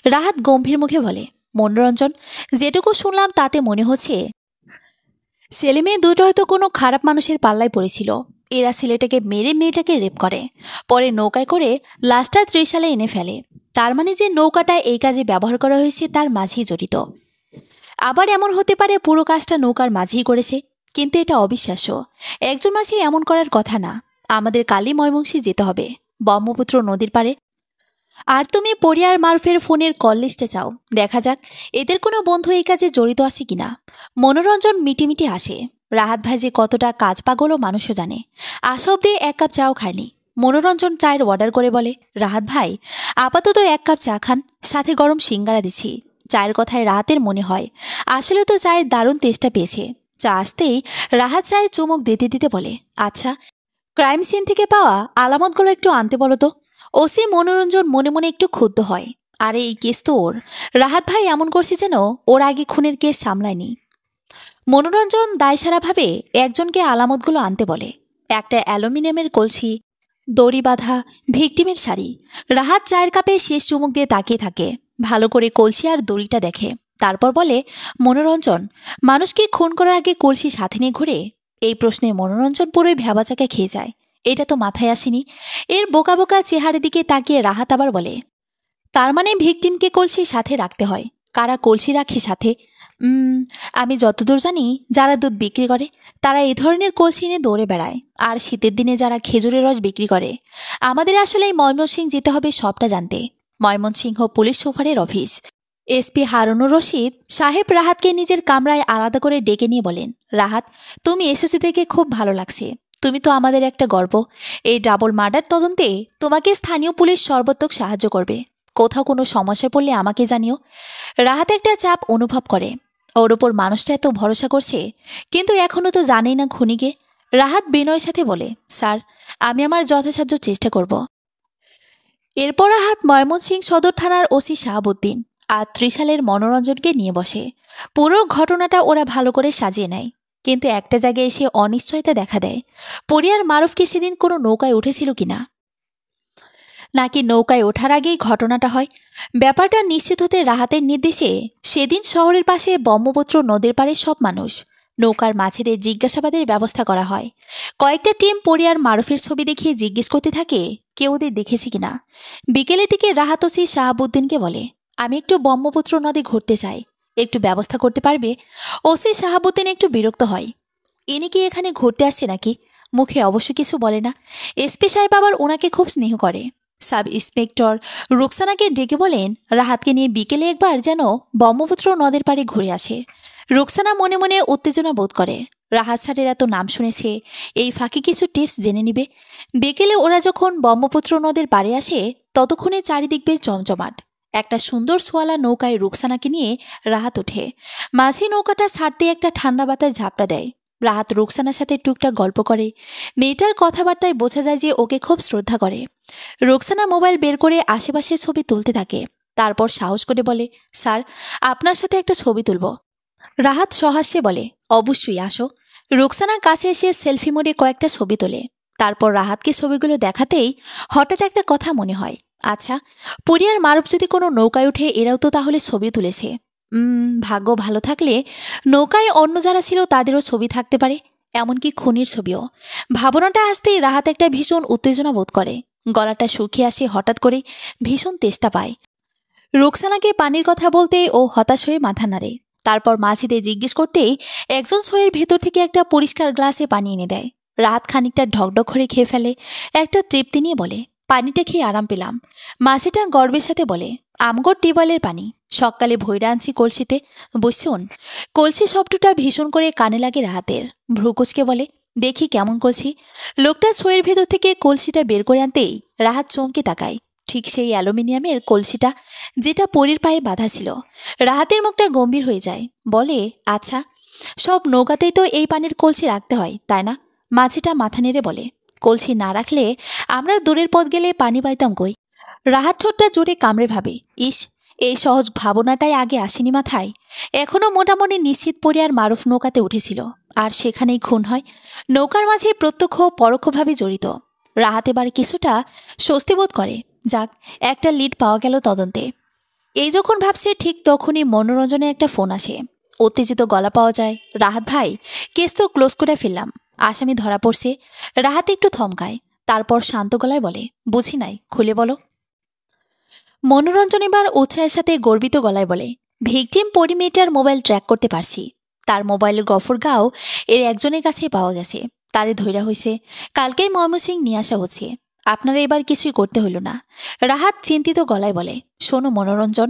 রাহাত গম্ভীর মুখে বলে, মনোরঞ্জন, যেটুকু শুনলাম তাতে মনে হচ্ছে ছেলে মেয়ে দুটো হয়তো কোনো খারাপ মানুষের পাল্লায় পড়েছিল। এরা ছেলেটাকে মেরে মেয়েটাকে রেপ করে, পরে নৌকায় করে লাশটা ত্রিশালে এনে ফেলে। তার মানে যে নৌকাটা এই কাজে ব্যবহার করা হয়েছে তার মাঝেই জড়িত। আবার এমন হতে পারে পুরো কাজটা নৌকার মাঝেই করেছে। কিন্তু এটা অবিশ্বাস্য। একজন মাঝে এমন করার কথা না। আমাদের কালই ময়মনসিংহ যেতে হবে, ব্রহ্মপুত্র নদীর পারে। আর তুমি পরিয়ার মারুফের ফোনের কল লিস্টে চাও। দেখা যাক এদের কোনো বন্ধু এই কাজে জড়িত আছে কিনা। মনোরঞ্জন মিটিমিটি আসে। রাহাত ভাই যে কতটা কাজ পাগল ও মানুষও জানে। আসা অব্দি এক কাপ চাও খায়নি। মনোরঞ্জন চায়ের অর্ডার করে বলে, রাহাত ভাই, আপাতত এক কাপ চা খান, সাথে গরম সিঙ্গারা দিচ্ছি। চায়ের কথায় রাহাতের মনে হয় আসলে তো চায়ের দারুণ টেস্টটা পেয়েছে। চা আসতেই রাহাত চায়ে চুমুক দিতে দিতে বলে, আচ্ছা, ক্রাইম সিন থেকে পাওয়া আলামতগুলো একটু আনতে বলো তো। ওসি মনোরঞ্জন মনে মনে একটু ক্ষুব্ধ হয়। আরে এই কেস তো ওর। রাহাত ভাই এমন করছে যেন ওর আগে খুনের কেস সামলায়নি। মনোরঞ্জন দায়সারাভাবে একজনকে আলামতগুলো আনতে বলে। একটা অ্যালুমিনিয়ামের কলসি, দড়ি বাঁধা, ভিকটিমের শাড়ি। রাহাত চায়ের কাপে শেষ চুমুক দিয়ে তাকিয়ে থাকে। ভালো করে কলসি আর দড়িটা দেখে। তারপর বলে, মনোরঞ্জন, মানুষ কি খুন করার আগে কলসি সাথে নিয়ে ঘুরে? এই প্রশ্নে মনোরঞ্জন পুরোই ভ্যাবাচাকা খেয়ে যায়। এটা তো মাথায় আসেনি। এর বোকা বোকা চেহারের দিকে তাকিয়ে রাহাত আবার বলে, তার মানে ভিকটিমকে কলসি সাথে রাখতে হয়। কারা কলসি রাখে সাথে? আমি যতদূর জানি যারা দুধ বিক্রি করে তারা এই ধরনের কলসি নিয়ে দৌড়ে বেড়ায়। আর শীতের দিনে যারা খেজুরের রস বিক্রি করে। আমাদের আসলে এই ময়মনসিংহ যেতে হবে সবটা জানতে। ময়মনসিংহ পুলিশ সুপারের অফিস। এসপি হারুনুর রশিদ সাহেব রাহাতকে নিজের কামরায় আলাদা করে ডেকে নিয়ে বলেন, রাহাত, তুমি এসেছে দেখে খুব ভালো লাগছে। তুমি তো আমাদের একটা গর্ব। এই ডাবল মার্ডার তদন্তে তোমাকে স্থানীয় পুলিশ সর্বাত্মক সাহায্য করবে। কোথাও কোনো সমস্যা পড়লে আমাকে জানিও। রাহাত একটা চাপ অনুভব করে। ওর ওপর মানুষটা এত ভরসা করছে, কিন্তু এখনও তো জানেই না খুনিকে। রাহাত বিনয়ের সাথে বলে, স্যার, আমি আমার যথাসাধ্য চেষ্টা করব। এরপর রাহাত ময়মনসিংহ সদর থানার ওসি শাহাবুদ্দিন আর ত্রিশালের মনোরঞ্জনকে নিয়ে বসে। পুরো ঘটনাটা ওরা ভালো করে সাজিয়ে নেয়। কিন্তু একটা জায়গায় এসে অনিশ্চয়তা দেখা দেয়। পরিয়ার মারুফ কি সেদিন কোনো নৌকায় উঠেছিল কিনা। নাকি নৌকায় ওঠার আগেই ঘটনাটা হয়? ব্যাপারটা নিশ্চিত হতে রাহাতের নির্দেশে সেদিন শহরের পাশে ব্রহ্মপুত্র নদীর পাড়ে সব মানুষ নৌকার মাঝিদের জিজ্ঞাসাবাদের ব্যবস্থা করা হয়। কয়েকটা টিম পরি আর মারুফের ছবি দেখিয়ে জিজ্ঞেস করতে থাকে কেউ ওদের দেখেছে কিনা। বিকেলের দিকে রাহাত ওসি শাহাবুদ্দিনকে বলে, আমি একটু ব্রহ্মপুত্র নদী ঘুরতে চাই, একটু ব্যবস্থা করতে পারবে? ওসি শাহাবুদ্দিন একটু বিরক্ত হয়। ইনি কি এখানে ঘুরতে আসছে নাকি? মুখে অবশ্য কিছু বলে না। এসপি সাহেব আবার ওনাকে খুব স্নেহ করে। সাব ইন্সপেক্টর রুকসানাকে ডেকে বলেন রাহাতকে নিয়ে বিকেলে একবার যেন ব্রহ্মপুত্র নদের পাড়ে ঘুরে আসে। রুকসানা মনে মনে উত্তেজনা বোধ করে। রাহাত স্যারের এত নাম শুনেছে, এই ফাঁকে কিছু টিপস জেনে নিবে। বিকেলে ওরা যখন ব্রহ্মপুত্র নদের পাড়ে আসে ততক্ষণে চারিদিক বেশ জমজমাট। একটা সুন্দর সোয়ালা নৌকায় রুকসানাকে নিয়ে রাহাত ওঠে। মাঝি নৌকাটা ছাড়তে একটা ঠান্ডা বাতায় ঝাপটা দেয়। রাহাত রুকসানার সাথে টুকটাক গল্প করে। মেয়েটার কথাবার্তায় বোঝা যায় যে ওকে খুব শ্রদ্ধা করে। রুকসানা মোবাইল বের করে আশেপাশের ছবি তুলতে থাকে। তারপর সাহস করে বলে, স্যার, আপনার সাথে একটা ছবি তুলব। রাহাত সহাস্যে বলে, অবশ্যই আসো। রুকসানা কাছে এসে সেলফি মোডে কয়েকটা ছবি তোলে। তারপর রাহাতকে ছবিগুলো দেখাতেই হঠাৎ একটা কথা মনে হয়, আচ্ছা, পরি আর মারুফ যদি কোনো নৌকায় উঠে এরাও তো তাহলে ছবি তুলেছে। ভাগ্য ভালো থাকলে নৌকায় অন্য যারা ছিল তাদেরও ছবি থাকতে পারে, এমনকি খুনির ছবিও। ভাবনাটা আসতেই রাহাত একটা ভীষণ উত্তেজনা বোধ করে। গলাটা শুকিয়ে আসে হঠাৎ করে, ভীষণ তেষ্টা পায়। রুকসানাকে পানির কথা বলতে ও হতাশ হয়ে মাথা নাড়ে। তারপর মাঝিদের জিজ্ঞেস করতেই একজন ছয়ের ভেতর থেকে একটা পরিষ্কার গ্লাসে পানি এনে দেয়। রাত খানিকটা ঢকঢক করে খেয়ে ফেলে। একটা তৃপ্তি নিয়ে বলে, পানিটা খেয়ে আরাম পেলাম। মাঝিটা গর্বের সাথে বলে, আমগর টিউবওয়েলের পানি, সকালে ভৈরা আনছি কলসিতে, বুঝছুন। কলসি শব্দটা ভীষণ করে কানে লাগে রাহাতের। ভ্রুকুচকে বলে, দেখি কেমন কলসি। লোকটা ছয়ের ভেতর থেকে কলসিটা বের করে আনতেই রাহাত চমকে তাকায়। ঠিক সেই অ্যালুমিনিয়ামের কলসিটা যেটা পরীর পায়ে বাঁধা ছিল। রাহাতের মুখটা গম্ভীর হয়ে যায়। বলে, আচ্ছা, সব নৌকাতেই তো এই পানির কলসি রাখতে হয়, তাই না? মাঝিটা মাথা নেড়ে বলে, কলসি না রাখলে আমরা দূরের পথ গেলে পানি পাইতাম কই? রাহাত ঠোঁটটা জোরে কামড়ে ভাবে, ইস, এই সহজ ভাবনাটাই আগে আসেনি মাথায়। এখনও মোটামুটি নিশ্চিত পরি আর মারুফ নৌকাতে উঠেছিল, আর সেখানেই খুন হয়। নৌকার মাঝে প্রত্যক্ষ পরোক্ষভাবে জড়িত। রাহাত এবার কিছুটা স্বস্তি বোধ করে। যাক, একটা লিড পাওয়া গেল তদন্তে। এই যখন ভাবছে ঠিক তখনই মনোরঞ্জনের একটা ফোন আসে। উত্তেজিত গলা পাওয়া যায়, রাহাত ভাই, কেস তো ক্লোজ করে ফেললাম, আসামি ধরা পড়ছে। রাহাত একটু থমকায়, তারপর শান্ত গলায় বলে, বুঝি নাই, খুলে বলো। মনোরঞ্জন এবার উৎসাহের সাথে গর্বিত গলায় বলে, ভিকটিম পরি মেয়েটার মোবাইল ট্র্যাক করতে পারছি। তার মোবাইলের গফরগাঁও এর একজনের কাছে পাওয়া গেছে। তারে ধৈরা হয়েছে, কালকেই ময়মনসিংহ নিয়ে আসা হচ্ছে। আপনারা এবার কিছুই করতে হইল না। রাহাত চিন্তিত গলায় বলে, শোনো মনোরঞ্জন,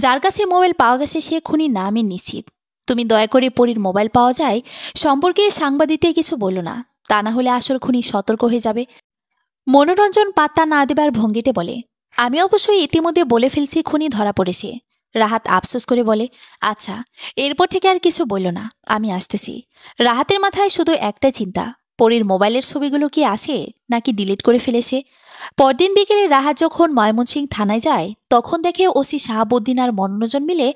যার কাছে মোবাইল পাওয়া গেছে সে খুনি না আমি নিশ্চিত। তুমি দয়া করে পরীর মোবাইল পাওয়া যায় সম্পর্কে সাংবাদিকদের কিছু বলো না, তা না হলে আসল খুনি সতর্ক হয়ে যাবে। মনোরঞ্জন পাত্তা না দেবার ভঙ্গিতে বলে, আমি অবশ্যই ইতিমধ্যে বলে ফেলছি খুনি ধরা পড়েছে। রাহাত আফসোস করে বলে, আচ্ছা, এরপর থেকে আর কিছু বলল না, আমি আসতেছি। রাহাতের মাথায় শুধু একটাই চিন্তা, পরীর মোবাইলের ছবিগুলো কি আছে নাকি ডিলিট করে ফেলেছে। পরদিন বিকেলে রাহাত যখন ময়মনসিংহ থানায় যায় তখন দেখে ওসি শাহাবুদ্দিন আর মনোরঞ্জন মিলে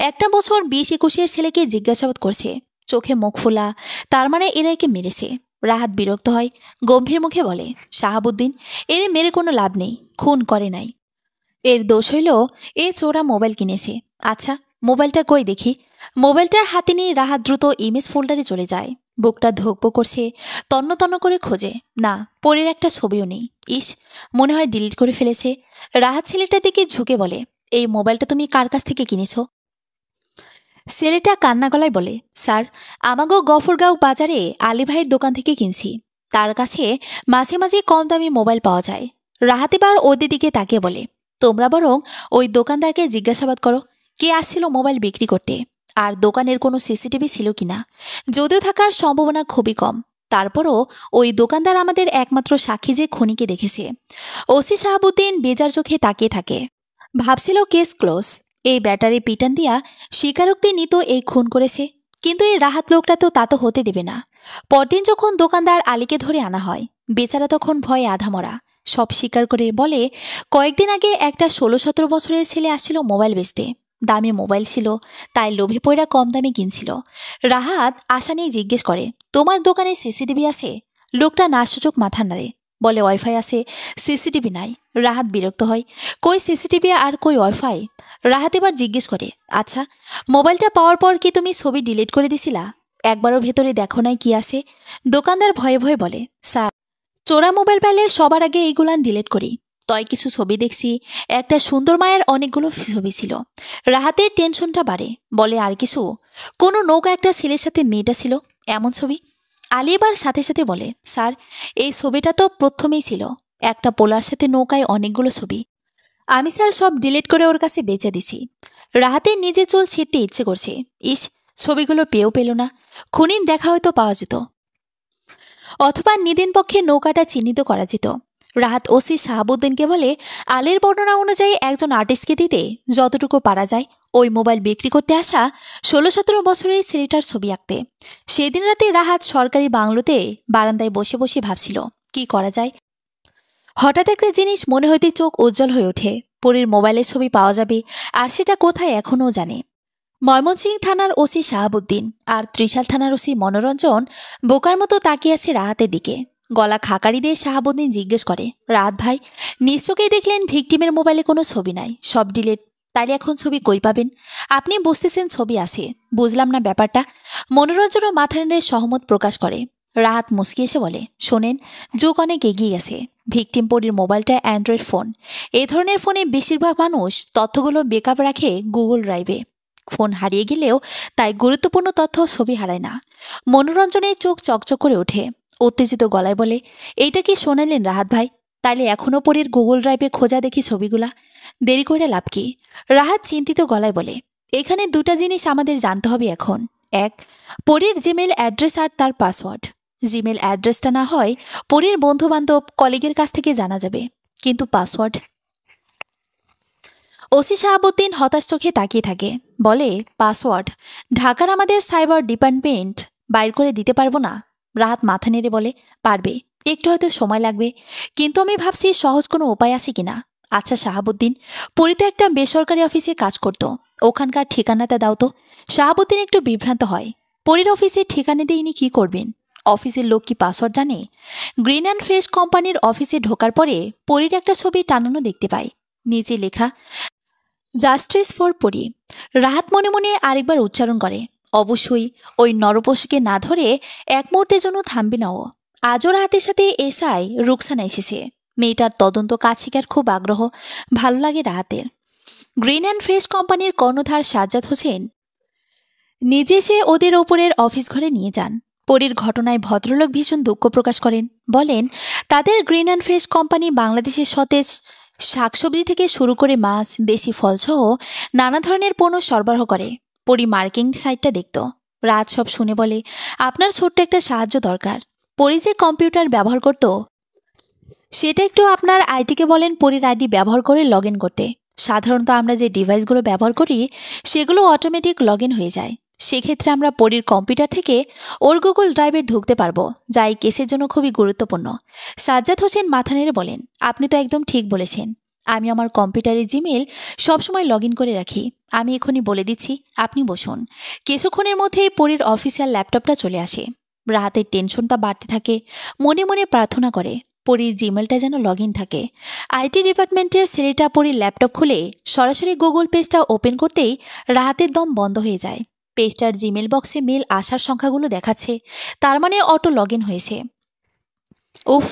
1 বছর 20-21 ছেলেকে জিজ্ঞাসাবাদ করছে। চোখে মুখ ফোলা, তার মানে এরা একে মেরেছে। রাহাত বিরক্ত হয়, গম্ভীর মুখে বলে, শাহাবুদ্দিন, এরে মেরে কোনো লাভ নেই, খুন করে নাই। এর দোষ হইল এ চোরা মোবাইল কিনেছে। আচ্ছা, মোবাইলটা কই দেখি। মোবাইলটা হাতে নিয়ে রাহাত দ্রুত ইমেজ ফোল্ডারে চলে যায়। বুকটা ধকপো করছে, তন্ন তন্ন করে খোঁজে, না, পরের একটা ছবিও নেই। ইস, মনে হয় ডিলিট করে ফেলেছে। রাহাত ছেলেটার দিকে ঝুঁকে বলে, এই মোবাইলটা তুমি কার কাছ থেকে কিনেছ? ছেলেটা কান্না গলায় বলে, স্যার, আমাগো গফরগাঁও বাজারে আলী ভাইয়ের দোকান থেকে কিনছি। তার কাছে মাঝে মাঝে কম দামি মোবাইল পাওয়া যায়। রাহাত এবার ওদের দিকে তাকিয়ে বলে, তোমরা বরং ওই দোকানদারকে জিজ্ঞাসাবাদ করো কে আসছিল মোবাইল বিক্রি করতে, আর দোকানের কোনো সিসিটিভি ছিল কিনা। যদিও থাকার সম্ভাবনা খুবই কম, তারপরও ওই দোকানদার আমাদের একমাত্র সাক্ষী যে খুনিকে দেখেছে। ওসি শাহাবুদ্দিন বেজার চোখে তাকিয়ে থাকে। ভাবছিল কেস ক্লোজ। এই ব্যাটারি পিটান দিয়া স্বীকারোক্তি নিত এই খুন করেছে, কিন্তু এই রাহাত লোকটা তো তা তো হতে দেবে না। পরদিন যখন দোকানদার আলীকে ধরে আনা হয়, বেচারা তখন ভয়ে আধামরা। সব স্বীকার করে বলে, কয়েকদিন আগে একটা 16-17 বছরের ছেলে আসছিল মোবাইল বেচতে। দামি মোবাইল ছিল, তাই লোভে পয়রা কম দামে কিনছিল। রাহাত আশা নিয়ে জিজ্ঞেস করে, তোমার দোকানে সিসিটিভি আছে? লোকটা নাসূচক মাথা নাড়ে, বলে ওয়াইফাই আছে, সিসিটিভি নাই। রাহাত বিরক্ত হয়, কই সিসিটিভি আর কই ওয়াইফাই? রাহাত এবার জিজ্ঞেস করে, আচ্ছা মোবাইলটা পাওয়ার পর কি তুমি ছবি ডিলিট করে দিছিলা? একবারও ভেতরে দেখো নাই কি আছে? দোকানদার ভয়ে ভয়ে বলে, স্যার চোরা মোবাইল পেলে সবার আগে এইগুলান ডিলিট করি। তয় কিছু ছবি দেখছি, একটা সুন্দর মায়ের অনেকগুলো ছবি ছিল। রাহাতের টেনশনটা বাড়ে, বলে আর কিছু? কোনো নৌকা একটা ছেলের সাথে মেয়েটা ছিল, এমন ছবি। আলী এবার সাথে সাথে বলে, স্যার এই ছবিটা তো প্রথমেই ছিল, একটা পোলার সাথে নৌকায় অনেকগুলো ছবি। আমি স্যার সব ডিলিট করে ওর কাছে বেচে দিছি। রাহাতের নিজে চুল ছিঁড়তে ইচ্ছে করছে। ইস, ছবিগুলো পেয়েও পেল না। খুনির দেখা হয়তো পাওয়া যেত, অথবা নিদিন পক্ষে নৌকাটা চিহ্নিত করা যেত। রাহাত ওসি শাহাবুদ্দিনকে বলে, আলীর বর্ণনা অনুযায়ী একজন আর্টিস্টকে দিতে যতটুকু পারা যায় ওই মোবাইল বিক্রি করতে আসা 16-17 বছরের ছেলেটার ছবি আঁকতে। সেদিন রাতে রাহাত সরকারি বাংলোতে বারান্দায় বসে বসে ভাবছিল কি করা যায়। হঠাৎ একটা জিনিস মনে হইতে চোখ উজ্জ্বল হয়ে ওঠে, পরীর মোবাইলের ছবি পাওয়া যাবে, আর সেটা কোথায় এখনও জানে। ময়মনসিংহ থানার ওসি শাহাবুদ্দিন আর ত্রিশাল থানার ওসি মনোরঞ্জন বোকার মতো তাকিয়ে আছে রাহাতের দিকে। গলা খাকারি দিয়ে শাহাবুদ্দিন জিজ্ঞেস করে, রাহাত ভাই নিশ্চয়ই দেখলেন ভিকটিমের মোবাইলে কোনো ছবি নাই, সব ডিলিট। তাইলে এখন ছবি কই পাবেন? আপনি বুঝতেছেন ছবি আছে, বুঝলাম না ব্যাপারটা। মনোরঞ্জনও মাথা নেড়ে সহমত প্রকাশ করে। রাহাত মুস্কি এসে বলে, শোনেন, যুগ অনেক এগিয়ে গেছে। ভিকটিম পরির মোবাইলটা অ্যান্ড্রয়েড ফোন। এই ধরনের ফোনে বেশিরভাগ মানুষ তথ্যগুলো বেকআপ রাখে গুগল ড্রাইভে। ফোন হারিয়ে গেলেও তাই গুরুত্বপূর্ণ তথ্য ছবি হারায় না। মনোরঞ্জনের চোখ চকচক করে ওঠে, উত্তেজিত গলায় বলে, এইটা কি শোনালেন রাহাত ভাই? তাইলে এখনও পরীর গুগল ড্রাইভে খোঁজা দেখি ছবিগুলা, দেরি করে লাভ কি? রাহাত চিন্তিত গলায় বলে, এখানে দুটা জিনিস আমাদের জানতে হবে এখন। এক, পরীর জিমেল অ্যাড্রেস আর তার পাসওয়ার্ড। জিমেল অ্যাড্রেসটা না হয় পরীর বন্ধুবান্ধব কলিগের কাছ থেকে জানা যাবে, কিন্তু পাসওয়ার্ড? ওসি শাহাবুদ্দিন হতাশ চোখে তাকিয়ে থাকে, বলে, পাসওয়ার্ড ঢাকার আমাদের সাইবার ডিপার্টমেন্ট বাইর করে দিতে পারবো না। রাহাত মাথা নেড়ে বলে, পারবে, একটু হয়তো সময় লাগবে, কিন্তু আমি ভাবছি সহজ কোনো উপায় আছে কিনা। আচ্ছা শাহাবুদ্দিন, পরী তো একটা বেসরকারি অফিসে কাজ করতো, ওখানকার ঠিকানাটা দাও তো। শাহাবুদ্দিন একটু বিভ্রান্ত হয়, পরীর অফিসের ঠিকানা দিয়ে ইনি কী করবেন? অফিসের লোক কি পাসওয়ার্ড জানে? গ্রিন অ্যান্ড ফ্রেশ কোম্পানির অফিসে ঢোকার পরে পরীর একটা ছবি টানানো দেখতে পায়, নিচে লেখা জাস্টিস ফর পরী। রাহাত মনে মনে আরেকবার উচ্চারণ করে, অবশ্যই ওই নরপশুকে না ধরে এক মুহূর্তের জন্য থামবে না ও। আজও রাহাতের সাথে এসআই রুকসানা এসেছে। মেয়েটার তদন্ত কাজ শেখার খুব আগ্রহ, ভালো লাগে রাহাতের। গ্রিন অ্যান্ড ফ্রেশ কোম্পানির কর্ণধার সাজ্জাদ হোসেন নিজে সে ওদের ওপরের অফিস ঘরে নিয়ে যান। পরীর ঘটনায় ভদ্রলোক ভীষণ দুঃখ প্রকাশ করেন, বলেন তাদের গ্রিন অ্যান্ড ফ্রেশ কোম্পানি বাংলাদেশের সতেজ শাকসবজি থেকে শুরু করে মাছ, দেশি ফলসহ নানা ধরনের পণ্য সরবরাহ করে। পরী মার্কেটিং সাইটটা দেখত। রাত সব শুনে বলে, আপনার ছোট্ট একটা সাহায্য দরকার। পরী যে কম্পিউটার ব্যবহার করত সেটা একটু আপনার আইটিকে বলেন পরীর আইডি ব্যবহার করে লগ ইন করতে। সাধারণত আমরা যে ডিভাইসগুলো ব্যবহার করি সেগুলো অটোমেটিক লগ ইন হয়ে যায়। সেক্ষেত্রে আমরা পরীর কম্পিউটার থেকে ওর গুগল ড্রাইভে ঢুকতে পারবো, যা এই কেসের জন্য খুবই গুরুত্বপূর্ণ। সাজ্জাদ হোসেন মাথা নেড়ে বলেন, আপনি তো একদম ঠিক বলেছেন। আমি আমার কম্পিউটারের জিমেল সবসময় লগ ইন করে রাখি। আমি এখনই বলে দিচ্ছি, আপনি বসুন। কিছুক্ষণের মধ্যেই পরীর অফিসিয়াল ল্যাপটপটা চলে আসে। রাতের টেনশনটা বাড়তে থাকে, মনে মনে প্রার্থনা করে পরীর জিমেলটা যেন লগ ইন থাকে। আইটি ডিপার্টমেন্টের ছেলেটা পরীর ল্যাপটপ খুলে সরাসরি গুগল পেজটা ওপেন করতেই রাহাতের দম বন্ধ হয়ে যায়। পেজটার জিমেল বক্সে মেল আসার সংখ্যাগুলো দেখাচ্ছে, তার মানে অটো লগ ইন হয়েছে। উফ,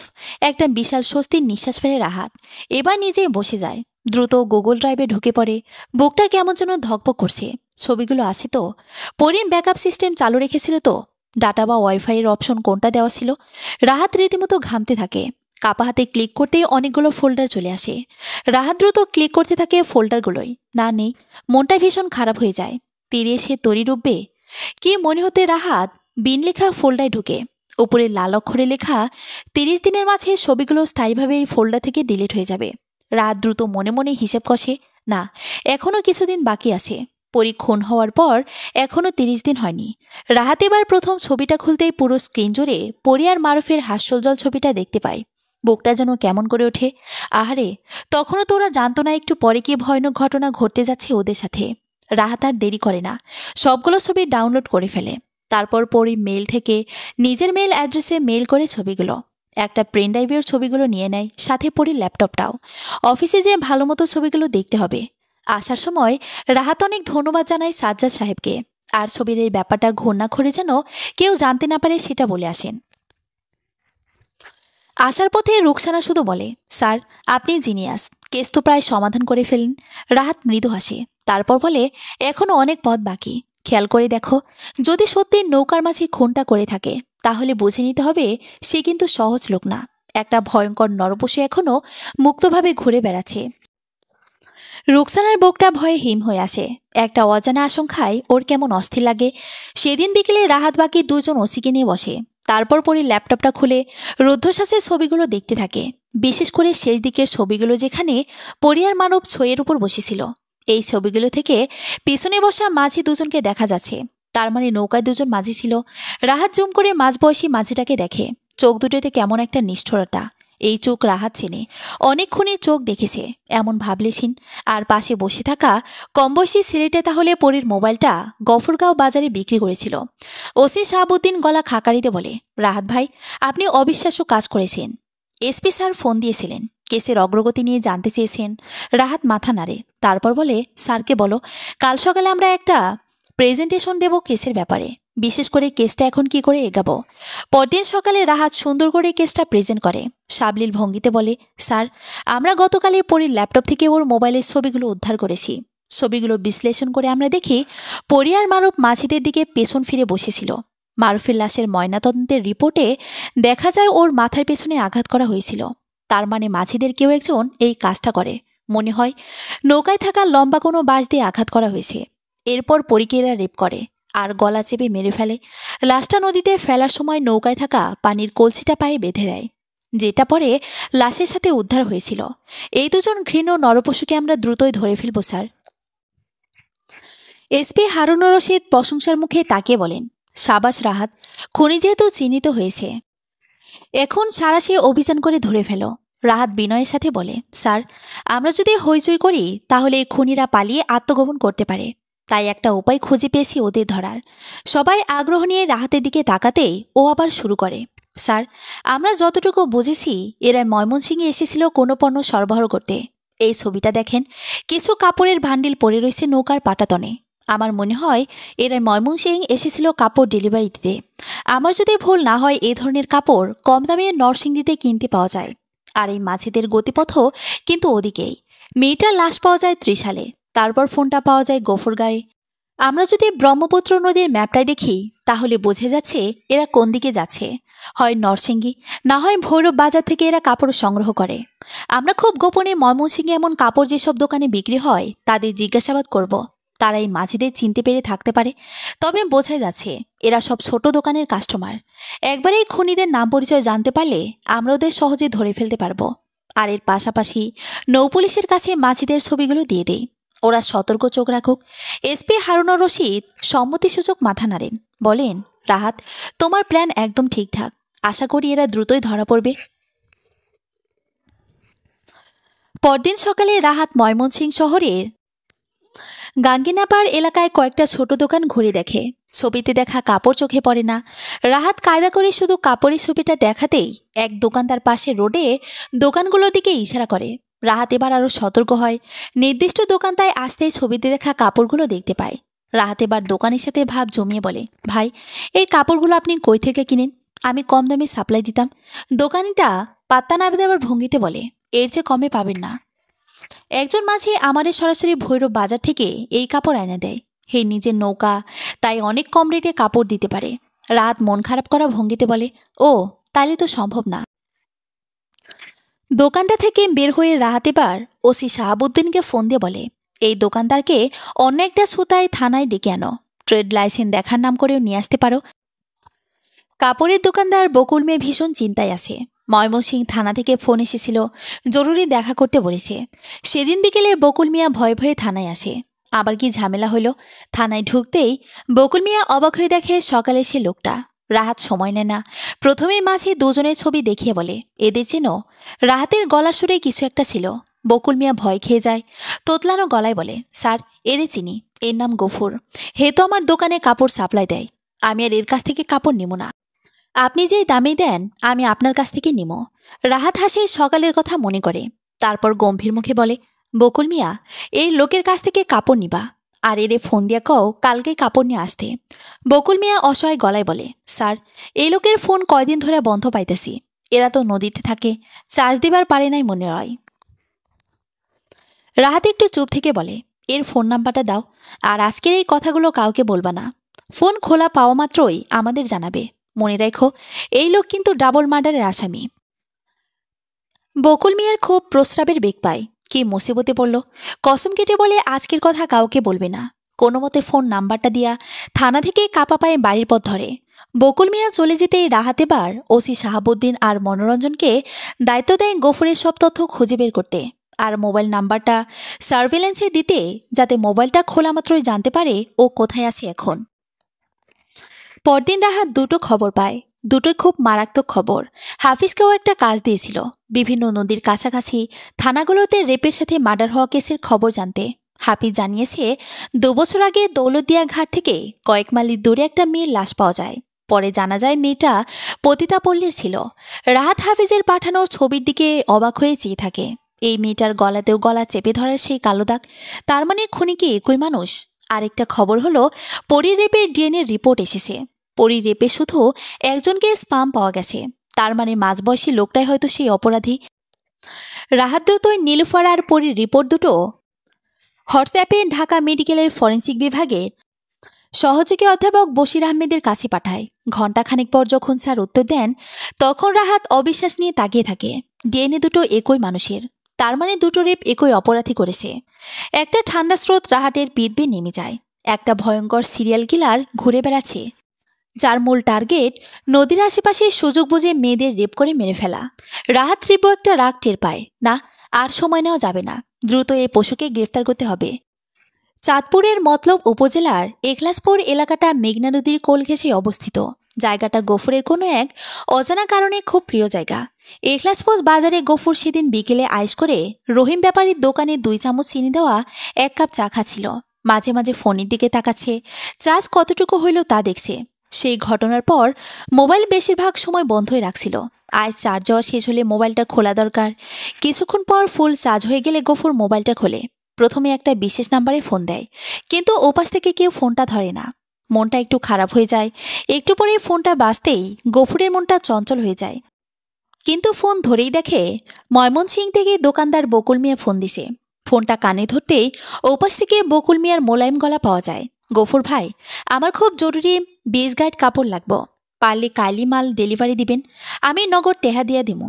একটা বিশাল স্বস্তির নিঃশ্বাস ফেলে রাহাত। এবার নিজেই বসে যায়, দ্রুত গুগল ড্রাইভে ঢুকে পড়ে। বুকটা কেমন যেন ধকপক করছে। ছবিগুলো আছে তো? পরীর ব্যাকআপ সিস্টেম চালু রেখেছিল তো? ডাটা বা ওয়াইফাইয়ের অপশন কোনটা দেওয়া ছিল? রাহাত রীতিমতো ঘামতে থাকে। কাপা হাতে ক্লিক করতেই অনেকগুলো ফোল্ডার চলে আসে। রাহাত দ্রুত ক্লিক করতে থাকে ফোল্ডারগুলোই, না নেই। মনটা ভীষণ খারাপ হয়ে যায়। তীরে সে তরি ডুববে কি মনে হতে রাহাত বিন লেখা ফোল্ডায় ঢুকে। উপরে লাল অক্ষরে লেখা 30 দিনের মাঝে ছবিগুলো স্থায়ীভাবে এই ফোল্ডার থেকে ডিলিট হয়ে যাবে। রাত দ্রুত মনে মনে হিসেব কষে, না, এখনও কিছুদিন বাকি আছে। পরী খুন হওয়ার পর এখনও 30 দিন হয়নি। রাহাত এবার প্রথম ছবিটা খুলতেই পুরো স্ক্রিন জুড়ে পরী আর মারুফের হাস্যজ্জ্বল ছবিটা দেখতে পায়। বুকটা যেন কেমন করে ওঠে। আহারে, তখনও তো ওরা জানতো না একটু পরে কি ভয়ানক ঘটনা ঘটতে যাচ্ছে ওদের সাথে। রাহাত আর দেরি করে না, সবগুলো ছবি ডাউনলোড করে ফেলে। তারপর পরী মেল থেকে নিজের মেল অ্যাড্রেসে মেল করে ছবিগুলো। একটা পেন ড্রাইভের ছবিগুলো নিয়ে নেয়, সাথে পড়ি ল্যাপটপটাও। অফিসে যেয়ে ভালো মতো ছবিগুলো দেখতে হবে। আসার সময় রাহাত অনেক ধন্যবাদ জানায় সাজ্জাদ সাহেবকে, আর ছবির এই ব্যাপারটা ঘূর্ণাক্ষরে যেন কেউ জানতে না পারে সেটা বলে আসেন। আসার পথে রুকসানা শুধু বলে, স্যার আপনি জিনিয়াস, কেস তো প্রায় সমাধান করে ফেলেন। রাহাত মৃদু হাসে, তারপর বলে, এখনো অনেক পথ বাকি। খেয়াল করে দেখো, যদি সত্যি নৌকার মাঝি খুনটা করে থাকে তাহলে বুঝে নিতে হবে সে কিন্তু সহজ লোক না। একটা ভয়ঙ্কর নরপশু এখনো মুক্তভাবে ঘুরে বেড়াচ্ছে। রুকসানার বুকটা ভয়ে হিম হয়ে আসে। একটা অজানা আশঙ্কায় ওর কেমন অস্থির লাগে। সেদিন বিকেলে রাহাত বাকি দুজন ওসিকে নিয়ে বসে। তারপর পরে ল্যাপটপটা খুলে রুদ্ধশ্বাসের ছবিগুলো দেখতে থাকে। বিশেষ করে শেষ দিকের ছবিগুলো, যেখানে পরিয়ার মানব ছইয়ের উপর বসেছিল। এই ছবিগুলো থেকে পিছনে বসা মাঝি দুজনকে দেখা যাচ্ছে। তার মানে নৌকায় দুজন মাঝি ছিল। রাহাত জুম করে মাঝবয়সী মাঝিটাকে দেখে। চোখ দুটোতে কেমন একটা নিষ্ঠুরতা। এই চোখ রাহাত চেনে, অনেক খুনের চোখ দেখেছে, এমন ভাবলেছিন। আর পাশে বসে থাকা কমবয়সী ছেলেটা তাহলে পরীর মোবাইলটা গফরগাঁও বাজারে বিক্রি করেছিল। ওসি শাহাবুদ্দিন গলা খাকারিতে বলে, রাহাত ভাই, আপনি অবিশ্বাস্য কাজ করেছেন। এসপি স্যার ফোন দিয়েছিলেন, কেসের অগ্রগতি নিয়ে জানতে চেয়েছেন। রাহাত মাথা নাড়ে, তারপর বলে, স্যারকে বলো কাল সকালে আমরা একটা প্রেজেন্টেশন দেব কেসের ব্যাপারে, বিশেষ করে কেসটা এখন কি করে এগাবো। পরদিন সকালে রাহাত সুন্দর করে কেসটা প্রেজেন্ট করে। সাবলীল ভঙ্গিতে বলে, স্যার আমরা গতকালই পরীর ল্যাপটপ থেকে ওর মোবাইলের ছবিগুলো উদ্ধার করেছি। ছবিগুলো বিশ্লেষণ করে আমরা দেখি পরি আর মারুফ মাঝিদের দিকে পেছন ফিরে বসেছিল। মারুফের লাশের ময়নাতদন্তের রিপোর্টে দেখা যায় ওর মাথার পেছনে আঘাত করা হয়েছিল। তার মানে মাঝিদের কেউ একজন এই কাজটা করে। মনে হয় নৌকায় থাকা লম্বা কোনো বাঁশ দিয়ে আঘাত করা হয়েছে। এরপর পরীকে এরা রেপ করে আর গলা চেপে মেরে ফেলে। লাশটা নদীতে ফেলার সময় নৌকায় থাকা পানির কলসিটা পায়ে বেঁধে দেয়, যেটা পরে লাশের সাথে উদ্ধার হয়েছিল। এই দুজন ঘৃণ্য নরপশুকে আমরা দ্রুতই ধরে ফেলব স্যার। এসপি হারুনুর রশিদ প্রশংসার মুখে তাকিয়ে বলেন, সাবাস রাহাত, খুনি যেহেতু চিহ্নিত হয়েছে, এখন সারাশি অভিযান করে ধরে ফেলো। রাহাত বিনয়ের সাথে বলে, স্যার আমরা যদি হইচই করি তাহলে এই খুনিরা পালিয়ে আত্মগোপন করতে পারে। তাই একটা উপায় খুঁজে পেয়েছি ওদের ধরার। সবাই আগ্রহ নিয়ে রাহাতের দিকে তাকাতেই ও আবার শুরু করে, স্যার আমরা যতটুকু বুঝেছি এরা ময়মনসিংহে এসেছিল কোনো পণ্য সরবরাহ করতে। এই ছবিটা দেখেন, কিছু কাপড়ের ভান্ডিল পড়ে রয়েছে নৌকার পাটাতনে। আমার মনে হয় এরা ময়মনসিংহ এসেছিল কাপড় ডেলিভারি দিতে। আমার যদি ভুল না হয় এই ধরনের কাপড় কম দামে নরসিংদীতে কিনতে পাওয়া যায়। আর এই মাঝিদের গতিপথও কিন্তু ওদিকেই। মেয়েটার লাশ পাওয়া যায় ত্রিশালে, তারপর ফোনটা পাওয়া যায় গফরগাঁয়ে। আমরা যদি ব্রহ্মপুত্র নদীর ম্যাপটাই দেখি তাহলে বোঝা যাচ্ছে এরা কোন দিকে যাচ্ছে। হয় নরসিংদী, না হয় ভৈরব বাজার থেকে এরা কাপড় সংগ্রহ করে। আমরা খুব গোপনে ময়মনসিংহে এমন কাপড় যেসব দোকানে বিক্রি হয় তাদের জিজ্ঞাসাবাদ করব। তারা এই মাঝিদের চিনতে পেরে থাকতে পারে। তবে বোঝা যাচ্ছে এরা সব ছোট দোকানের কাস্টমার। একবার এই খুনিদের নাম পরিচয় জানতে পারলে আমরা ওদের সহজে ধরে ফেলতে পারবো। আর এর পাশাপাশি নৌপুলিশের কাছে মাঝিদের ছবিগুলো দিয়ে দেই, ওরা সতর্ক চোখ রাখুক। এসপি হারুনুর রশিদ সম্মতিসূচক মাথা নাড়েন, বলেন, রাহাত তোমার প্ল্যান একদম ঠিকঠাক। আশা করি এরা দ্রুতই ধরা পড়বে। পরদিন সকালে রাহাত ময়মনসিংহ শহরের গাঙ্গিনাপাড় এলাকায় কয়েকটা ছোট দোকান ঘুরে দেখে। ছবিতে দেখা কাপড় চোখে পড়ে না। রাহাত কায়দা করে শুধু কাপড়ের ছবিটা দেখাতেই এক দোকানদার পাশে রোডে দোকানগুলোর দিকে ইশারা করে। রাহাত এবার আরও সতর্ক হয়। নির্দিষ্ট দোকানটায় আসতেই ছবিতে দেখা কাপড়গুলো দেখতে পায়। রাহাত এবার দোকানের সাথে ভাব জমিয়ে বলে, ভাই এই কাপড়গুলো আপনি কই থেকে কিনেন? আমি কম দামে সাপ্লাই দিতাম। দোকানিটা পাত্তা না দেওয়ার ভঙ্গিতে বলে, এর চেয়ে কমে পাবেন না। একজন মাঝি আমাদের সরাসরি ভৈরব বাজার থেকে এই কাপড় এনে দেয়। হে নিজের নৌকা, তাই অনেক কম রেটে কাপড় দিতে পারে। রাত মন খারাপ করা ভঙ্গিতে বলে, ও তাইলে তো সম্ভব না। দোকানটা থেকে বের হয়ে রাহাত এবার ওসি শাহাবুদ্দিনকে ফোন দিয়ে বলে, এই দোকানদারকে অন্য একটা ছুতায় থানায় ডেকে আনো। ট্রেড লাইসেন্স দেখার নাম করেও নিয়ে আসতে পারো। কাপড়ের দোকানদার বকুল মেয়ে ভীষণ চিন্তায় আছে। ময়মনসিংহ থানা থেকে ফোন এসেছিল, জরুরি দেখা করতে বলেছে। সেদিন বিকেলে বকুল মিয়া ভয়ে ভয়ে থানায় আসে। আবার কি ঝামেলা হলো? থানায় ঢুকতেই বকুল মিয়া অবাক হয়ে দেখে সকালে সে লোকটা। রাহাত সময় নেয় না, প্রথমেই মাঝে দুজনের ছবি দেখিয়ে বলে, এদের যেন। রাহাতের গলার সুরে কিছু একটা ছিল। বকুল মিয়া ভয় খেয়ে যায়, তোতলানো গলায় বলে, স্যার এরে চিনি, এর নাম গফুর। হে তো আমার দোকানে কাপড় সাপ্লাই দেয়। আমি আর এর কাছ থেকে কাপড় নেব না। আপনি যে দামে দেন আমি আপনার কাছ থেকে নিব। রাহাত হাসে সকালের কথা মনে করে। তারপর গম্ভীর মুখে বলে, বকুল মিয়া, এই লোকের কাছ থেকে কাপড় নিবা, আর এরে ফোন দিয়া কও কালকে কাপড় নিয়ে আসতে। বকুল মিয়া অসহায় গলায় বলে, স্যার, এই লোকের ফোন কয়দিন ধরে বন্ধ পাইতেছি। এরা তো নদীতে থাকে, চার্জ দিবার পারে নাই মনে হয়। রাহাত একটু চুপ থেকে বলে, এর ফোন নাম্বারটা দাও, আর আজকের এই কথাগুলো কাউকে বলবা না। ফোন খোলা পাওয়া মাত্রই আমাদের জানাবে। মনে রেখো, এই লোক কিন্তু ডাবল মার্ডারের আসামি। বকুল মিয়ার খুব প্রস্রাবের বেগ পায়। কি মুসিবতে পড়ল। কসম কেটে বলে আজকের কথা কাউকে বলবে না। কোনো মতে ফোন নাম্বারটা দিয়া থানা থেকে কাপা পায়ে বাড়ির পথ ধরে। বকুল মিয়া চলে যেতেই রাহাত এবার ওসি শাহাবুদ্দিন আর মনোরঞ্জনকে দায়িত্ব দেয় গফুরের সব তথ্য খুঁজে বের করতে, আর মোবাইল নাম্বারটা সার্ভেলেন্সে দিতে, যাতে মোবাইলটা খোলা মাত্রই জানতে পারে ও কোথায় আছে এখন। পরদিন রাহাত দুটো খবর পায়, দুটোই খুব মারাত্মক খবর। হাফিজকেও একটা কাজ দিয়েছিল বিভিন্ন নদীর কাছাকাছি থানাগুলোতে রেপের সাথে মার্ডার হওয়া কেসের খবর জানতে। হাফিজ জানিয়েছে 2 বছর আগে দৌলতদিয়া ঘাট থেকে কয়েক মাইল দূরে একটা মেয়ের লাশ পাওয়া যায়। পরে জানা যায় মেয়েটা পতিতাপল্লীর ছিল। রাহাত হাফিজের পাঠানোর ছবির দিকে অবাক হয়ে চেয়ে থাকে। এই মেয়েটার গলাতেও গলা চেপে ধরার সেই কালো দাগ, তার মানে খুনি কি একই মানুষ? আরেকটা খবর হলো পরীর রেপের ডিএনএ রিপোর্ট এসেছে। পরীর রেপে শুধু একজনকে স্পাম পাওয়া গেছে, তার মানে মাঝবয়সী লোকটাই হয়তো সেই অপরাধী। রাহাত দ্রুতই নীলুফার আর পরীর রিপোর্ট দুটো হোয়াটসঅ্যাপে ঢাকা মেডিকেলের ফরেন্সিক বিভাগের সহযোগী অধ্যাপক বশির আহমেদের কাছে পাঠায়। ঘণ্টাখানেক পর যখন স্যার উত্তর দেন, তখন রাহাত অবিশ্বাস নিয়ে তাকিয়ে থাকে। ডিএনএ দুটো একই মানুষের, তার মানে দুটো রেপ একই অপরাধী করেছে। একটা ঠান্ডা স্রোত রাহাতের পিঠবে নেমে যায়। একটা ভয়ঙ্কর সিরিয়াল কিলার ঘুরে বেড়াচ্ছে, যার মূল টার্গেট নদীর আশেপাশে সুযোগ বুঝে মেয়েদের রেপ করে মেরে ফেলা। রাহাত তীব্র একটা রাগ টের পায়। না, আর সময় নেওয়া যাবে না, দ্রুত এই পশুকে গ্রেফতার করতে হবে। চাঁদপুরের মতলব উপজেলার এখলাসপুর এলাকাটা মেঘনা নদীর কোল ঘেঁষে অবস্থিত। জায়গাটা গফুরের কোনো এক অজানা কারণে খুব প্রিয় জায়গা। এখলাসপুর বাজারে গফুর সেদিন বিকেলে আইস করে রহিম ব্যাপারীর দোকানে 2 চামচ চিনি দেওয়া 1 কাপ চা খাচ্ছিল। মাঝে মাঝে ফোনের দিকে তাকাচ্ছে, চার্জ কতটুকু হইল তা দেখছে। সেই ঘটনার পর মোবাইল বেশিরভাগ সময় বন্ধই রাখছিল। আজ চার্জ যাওয়া শেষ হলে মোবাইলটা খোলা দরকার। কিছুক্ষণ পর ফুল চার্জ হয়ে গেলে গফুর মোবাইলটা খোলে। প্রথমে একটা বিশেষ নাম্বারে ফোন দেয়, কিন্তু ওপাশ থেকে কেউ ফোনটা ধরে না। মনটা একটু খারাপ হয়ে যায়। একটু পরে ফোনটা বাজতেই গফুরের মনটা চঞ্চল হয়ে যায়। কিন্তু ফোন ধরেই দেখে ময়মনসিং থেকে দোকানদার বকুল মিয়া ফোন দিছে। ফোনটা কানে ধরতেই ওপাশ থেকে বকুল মিয়ার মোলায়েম গলা পাওয়া যায়। গফুর ভাই, আমার খুব জরুরি 20 গাইড কাপড় লাগবো, পারলে কাইলি মাল ডেলিভারি দিবেন, আমি নগদ টেহা দিয়া দিমু।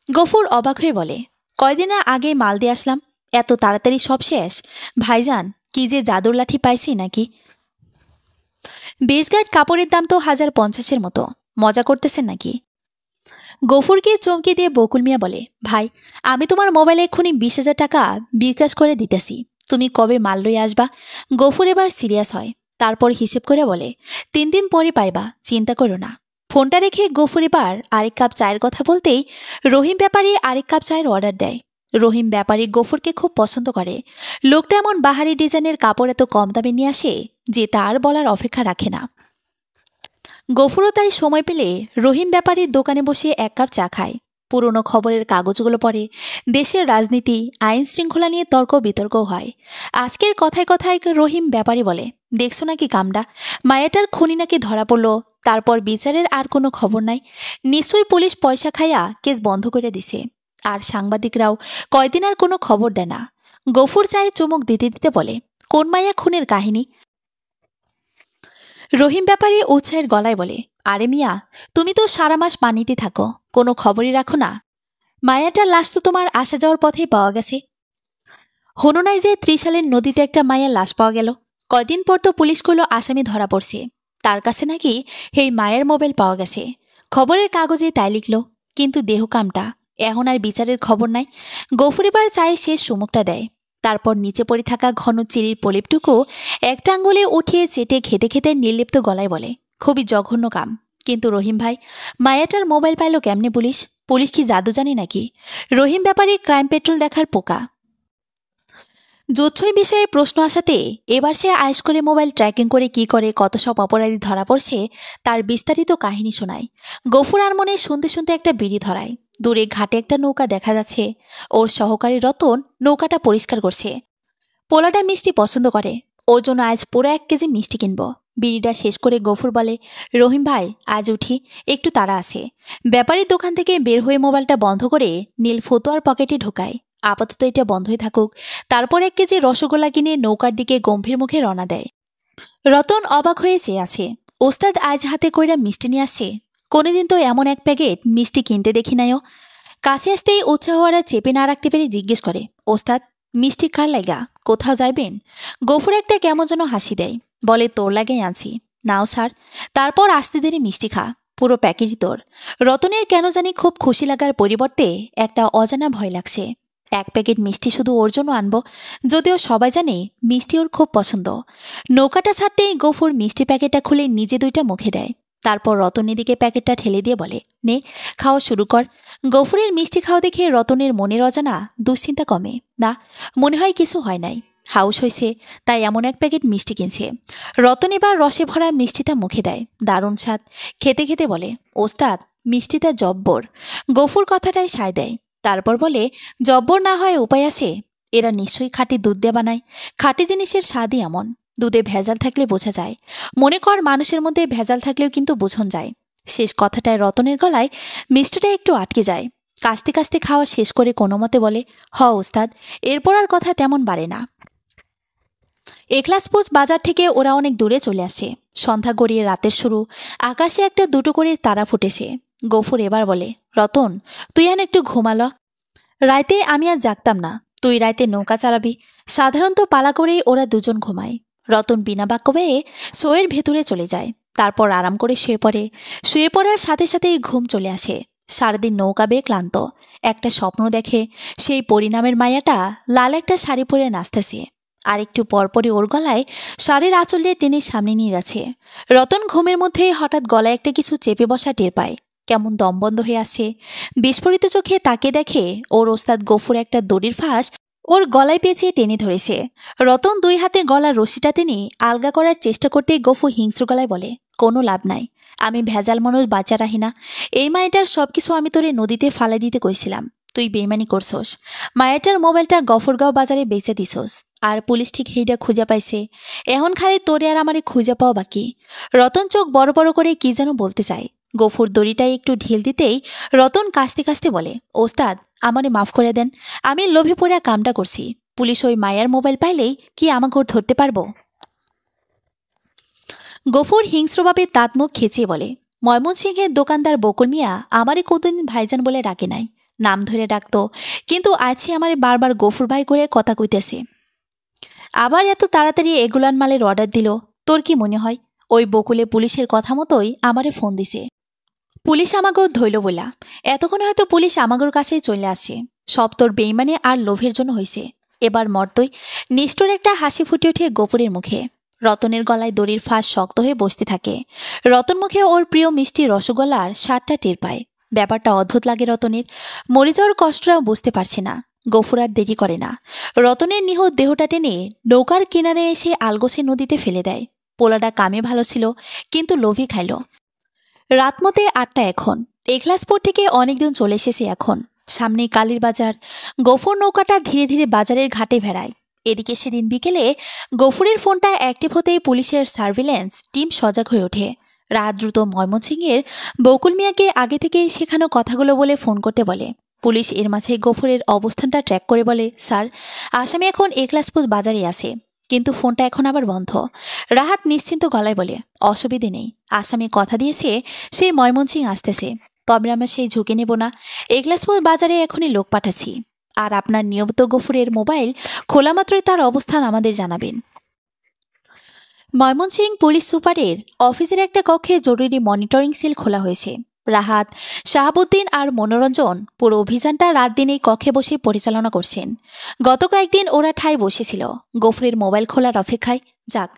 গফুর অবাক হয়ে বলে, কয়দিন আগে মাল দিয়ে আসলাম, এত তাড়াতাড়ি সব শেষ? ভাইজান, কি যে জাদুর লাঠি পাইছি নাকি? 20 গাইড কাপড়ের দাম তো 1050-এর মতো, মজা করতেছেন নাকি? গফুরকে চমকে দিয়ে বকুল মিয়া বলে, ভাই, আমি তোমার মোবাইলে এক্ষুনি 20,000 টাকা বিকাশ করে দিতেছি, তুমি কবে মাল লই আসবা? গফুর এবার সিরিয়াস হয়। তারপর হিসেব করে বলে, 3 দিন পরে পাইবা, চিন্তা করো না। ফোনটা রেখে গফুর এবার আরেক কাপ চায়ের কথা বলতেই রহিম ব্যাপারী আরেক কাপ চায়ের অর্ডার দেয়। রহিম ব্যাপারী গফুরকে খুব পছন্দ করে। লোকটা এমন বাহারি ডিজাইনের কাপড় এত কম দামে নিয়ে আসে যে তার বলার অপেক্ষা রাখে না। গফুরও তাই সময় পেলে রহিম ব্যাপারীর দোকানে বসে 1 কাপ চা খায়। পুরনো খবরের কাগজগুলো পড়ে। দেশের রাজনীতি, আইন শৃঙ্খলা নিয়ে তর্ক বিতর্ক হয়। আজকের কথায় কথায় রহিম ব্যাপারী বলে, দেখছো নাকি কামডা, মায়াটার খুনি নাকি ধরা পড়ল, তারপর বিচারের আর কোনো খবর নাই। নিশ্চয়ই পুলিশ পয়সা খাইয়া কেস বন্ধ করে দিছে, আর সাংবাদিকরাও কয়দিন আর কোনো খবর দেয় না। গফুর চায়ে চুমুক দিতে দিতে বলে, কোন মায়া খুনের কাহিনী? রহিম ব্যাপারী উৎসাহের গলায় বলে, আরে মিয়া, তুমি তো সারা মাস পানিতে থাকো, কোনো খবরই রাখো না। মায়াটার লাশ তো তোমার আসা যাওয়ার পথেই পাওয়া গেছে। হনো নাই যে 30 সালের নদীতে একটা মায়ের লাশ পাওয়া গেল, কয়দিন পর তো পুলিশ করলো আসামি ধরা পড়ছে, তার কাছে নাকি এই মায়ের মোবাইল পাওয়া গেছে। খবরের কাগজে তাই লিখলো, কিন্তু দেহ কামটা, এখন আর বিচারের খবর নাই। গফুর এবার চায়ে শেষ চুমুকটা দেয়। তারপর নিচে পড়ে থাকা ঘন চিরির প্রলেপটুকু একটা আঙ্গুলে উঠিয়ে চেটে খেতে খেতে নির্লিপ্ত গলায় বলে, খুবই জঘন্য কাম। কিন্তু রহিম ভাই, মায়াটার মোবাইল পাইল কেমনে পুলিশ? পুলিশ কি জাদু জানে নাকি? রহিম ব্যাপারী ক্রাইম পেট্রোল দেখার পোকা। জুৎসই বিষয়ে প্রশ্ন আসাতে এবার সে আয়েশ করে মোবাইল ট্র্যাকিং করে কি করে কত সব অপরাধী ধরা পড়ছে তার বিস্তারিত কাহিনী শোনায়। গফুর আর মনে শুনতে শুনতে একটা বিড়ি ধরায়। দূরে ঘাটে একটা নৌকা দেখা যাচ্ছে। ওর সহকারী রতন নৌকাটা পরিষ্কার করছে। পোলাটা মিষ্টি পছন্দ করে, ওর জন্য আজ পুরো 1 কেজি মিষ্টি কিনব। বিড়িটা শেষ করে গফুর বলে, রহিম ভাই আজ উঠি, একটু তাড়া আছে। ব্যাপারীর দোকান থেকে বের হয়ে মোবাইলটা বন্ধ করে নীল ফতুয়ার পকেটে ঢোকায়। আপাতত এটা বন্ধই থাকুক। তারপর 1 কেজি রসগোল্লা কিনে নৌকার দিকে গম্ভীর মুখে রওনা দেয়। রতন অবাক হয়ে চেয়ে আছে। ওস্তাদ আজ হাতে কইরা মিষ্টি নিয়ে আসছে। কোনোদিন তো এমন 1 প্যাকেট মিষ্টি কিনতে দেখি নাইও। কাছে আসতেই উৎসাহ আর চেপে না রাখতে পেরে জিজ্ঞেস করে, ওস্তাদ মিষ্টি কার লাগা, কোথাও যাইবেন? গফুর একটা কেমন যেন হাসি দেয়, বলে তোর লাগেই আনছি, নাও স্যার। তারপর আস্তে ধীরে মিষ্টি খা, পুরো প্যাকেজই তোর। রতনের কেন জানি খুব খুশি লাগার পরিবর্তে একটা অজানা ভয় লাগছে। 1 প্যাকেট মিষ্টি শুধু ওর জন্য আনবো, যদিও সবাই জানে মিষ্টি ওর খুব পছন্দ। নৌকাটা ছাড়তেই গফুর মিষ্টি প্যাকেটটা খুলে নিজে 2টা মুখে দেয়। তারপর রতনের দিকে প্যাকেটটা ঠেলে দিয়ে বলে, নে খাওয়া শুরু কর। গফুরের মিষ্টি খাওয়া দেখে রতনের মনের অজানা দুশ্চিন্তা কমে না, মনে হয় কিছু হয় নাই, হাউস হয়েছে, তাই এমন 1 প্যাকেট মিষ্টি কিনছে। রতন এবার রসে ভরা মিষ্টিটা মুখে দেয়, দারুণ স্বাদ। খেতে খেতে বলে, ওস্তাদ মিষ্টিটা জব্বর। গফুর কথাটাই সায় দেয়। তারপর বলে, জব্বর না হয় উপায় আছে? এরা নিশ্চয়ই খাঁটি দুধ দিয়ে বানায়। খাঁটি জিনিসের স্বাদই এমন, দুধে ভেজাল থাকলে বোঝা যায়। মনে কর মানুষের মধ্যে ভেজাল থাকলেও কিন্তু বোঝন যায়। শেষ কথাটায় রতনের গলায় মিষ্টিটা একটু আটকে যায়। কাস্তে কাস্তে খাওয়া শেষ করে কোনো মতে বলে, হ ওস্তাদ, এরপর আর কথা তেমন বাড়ে না। এখলাসপুর বাজার থেকে ওরা অনেক দূরে চলে আসে। সন্ধ্যা গড়িয়ে রাতের শুরু। আকাশে একটা 2টো করে তারা ফুটেছে। গফুর এবার বলে, রতন তুই আন একটু ঘুমালো। রাইতে আমি আর জাগতাম না, তুই রাইতে নৌকা চালাবি। সাধারণত পালা করেই ওরা দুজন ঘুমায়। রতন বিনা বাক্য ব্যয়ে শোয়ের ভেতরে চলে যায়। তারপর আরাম করে শুয়ে পড়ে। শুয়ে পড়ার সাথে সাথেই ঘুম চলে আসে। সারাদিন নৌকা বেয়ে ক্লান্ত। একটা স্বপ্ন দেখে, সেই পরিণামের মায়াটা লাল একটা শাড়ি পরে নাচতেছে। আর একটু পরপরই ওর গলায় শাড়ির আঁচল দিয়ে টেনে সামনে নিয়ে যাচ্ছে। রতন ঘুমের মধ্যেই হঠাৎ গলায় একটা কিছু চেপে বসা টের পায়। কেমন দমবন্ধ হয়ে আসছে। বিস্ফোরিত চোখে তাকে দেখে ওর ওস্তাদ গফুর একটা দড়ির ফাঁস ওর গলায় পেঁচিয়ে টেনে ধরেছে। রতন 2 হাতে গলার রশিটা টেনে আলগা করার চেষ্টা করতেই গফু হিংস্র গলায় বলে, কোনো লাভ নাই, আমি ভেজাল মানুষ বাঁচা রাহি না। এই মায়েটার সবকিছু আমি তোরে নদীতে ফালাই দিতে কইছিলাম, তুই বেইমানি করছস। মায়েটার মোবাইলটা গফরগাঁও বাজারে বেচে দিছস। আর পুলিশ ঠিক সেইটা খুঁজে পাইছে। এখন খালি তোরে আর আমারে খুঁজে পাওয়া বাকি। রতন চোখ বড় বড় করে কি যেন বলতে চায়। গফুর দড়িটাই একটু ঢিল দিতেই রতন কাস্তে কাস্তে বলে, ওস্তাদ আমারে মাফ করে দেন, আমি লোভে পড়ে কামটা করছি। পুলিশ ওই মায়ের মোবাইল পাইলেই কি আমাকে ওর ধরতে পারবো? গফুর হিংস্রভাবে দাঁত মুখ খেঁচিয়ে বলে, ময়মনসিংহের দোকানদার বকুল মিয়া আমারে কতদিন ভাইজান বলে ডাকে নাই, নাম ধরে ডাকতো, কিন্তু আজকে আমারে বারবার গফুর ভাই করে কথা কইতেছে। আবার এত তাড়াতাড়ি এগুলান মালের অর্ডার দিল, তোর কি মনে হয় ওই বকুলে পুলিশের কথা মতোই আমারে ফোন দিছে? পুলিশ আমাকেও ধইল বলা, এতক্ষণে হয়তো পুলিশ আমাগোর কাছেই চলে আসে। সব তোর বেইমানে আর লোভের জন্য হয়েছে। এবার মর্তই। নিষ্ঠুর একটা হাসি ফুটে ওঠে গফুরের মুখে। রতনের গলায় দড়ির ফাঁস শক্ত হয়ে বসতে থাকে। রতন মুখে ওর প্রিয় মিষ্টি রসগোল্লার স্বাদটা টের পায়। ব্যাপারটা অদ্ভুত লাগে রতনের। মরে যাওয়ার কষ্টটাও বুঝতে পারছে না। গফুর আর দেরি করে না। রতনের নিহত দেহটা টেনে নৌকার কিনারে এসে আলগোছে নদীতে ফেলে দেয়। পোলাটা কামে ভালো ছিল, কিন্তু লোভী খাইল। রাতমতে 8টা এখন। এখলাসপুর থেকে অনেকদিন চলে এসেছে এখন। সামনেই কালীর বাজার। গফুর নৌকাটা ধীরে ধীরে বাজারের ঘাটে ভেড়ায়। এদিকে সেদিন বিকেলে গফুরের ফোনটা অ্যাক্টিভ হতেই পুলিশের সার্ভিল্যান্স টিম সজাগ হয়ে ওঠে। রাত দ্রুত ময়মনসিংহের বকুল মিয়াকে আগে থেকেই শেখানো কথাগুলো বলে ফোন করতে বলে। পুলিশ এর মাঝে গফুরের অবস্থানটা ট্র্যাক করে বলে, স্যার আসামি এখন এখলাসপুর বাজারে আছে, কিন্তু ফোনটা এখন আবার বন্ধ। রাহাত নিশ্চিন্ত গলায় বলে, অসুবিধে নেই, আসামি কথা দিয়েছে সেই ময়মনসিং আসতেছে, তবে আমরা সেই ঝুঁকি নেব না। এখলাসপুর বাজারে এখনই লোক পাঠাচ্ছি। আর আপনার নিয়মিত গফুরের মোবাইল খোলা মাত্রই তার অবস্থান আমাদের জানাবেন। ময়মনসিং পুলিশ সুপারের অফিসের একটা কক্ষে জরুরি মনিটরিং সেল খোলা হয়েছে। রাহাত, শাহাবুদ্দিন আর মনোরঞ্জন পুরো অভিযানটা রাত দিন এই কক্ষে বসে পরিচালনা করছেন। গত কয়েকদিন ওরা ঠায় বসেছিল গফুরের মোবাইল খোলার অপেক্ষায়। যাক,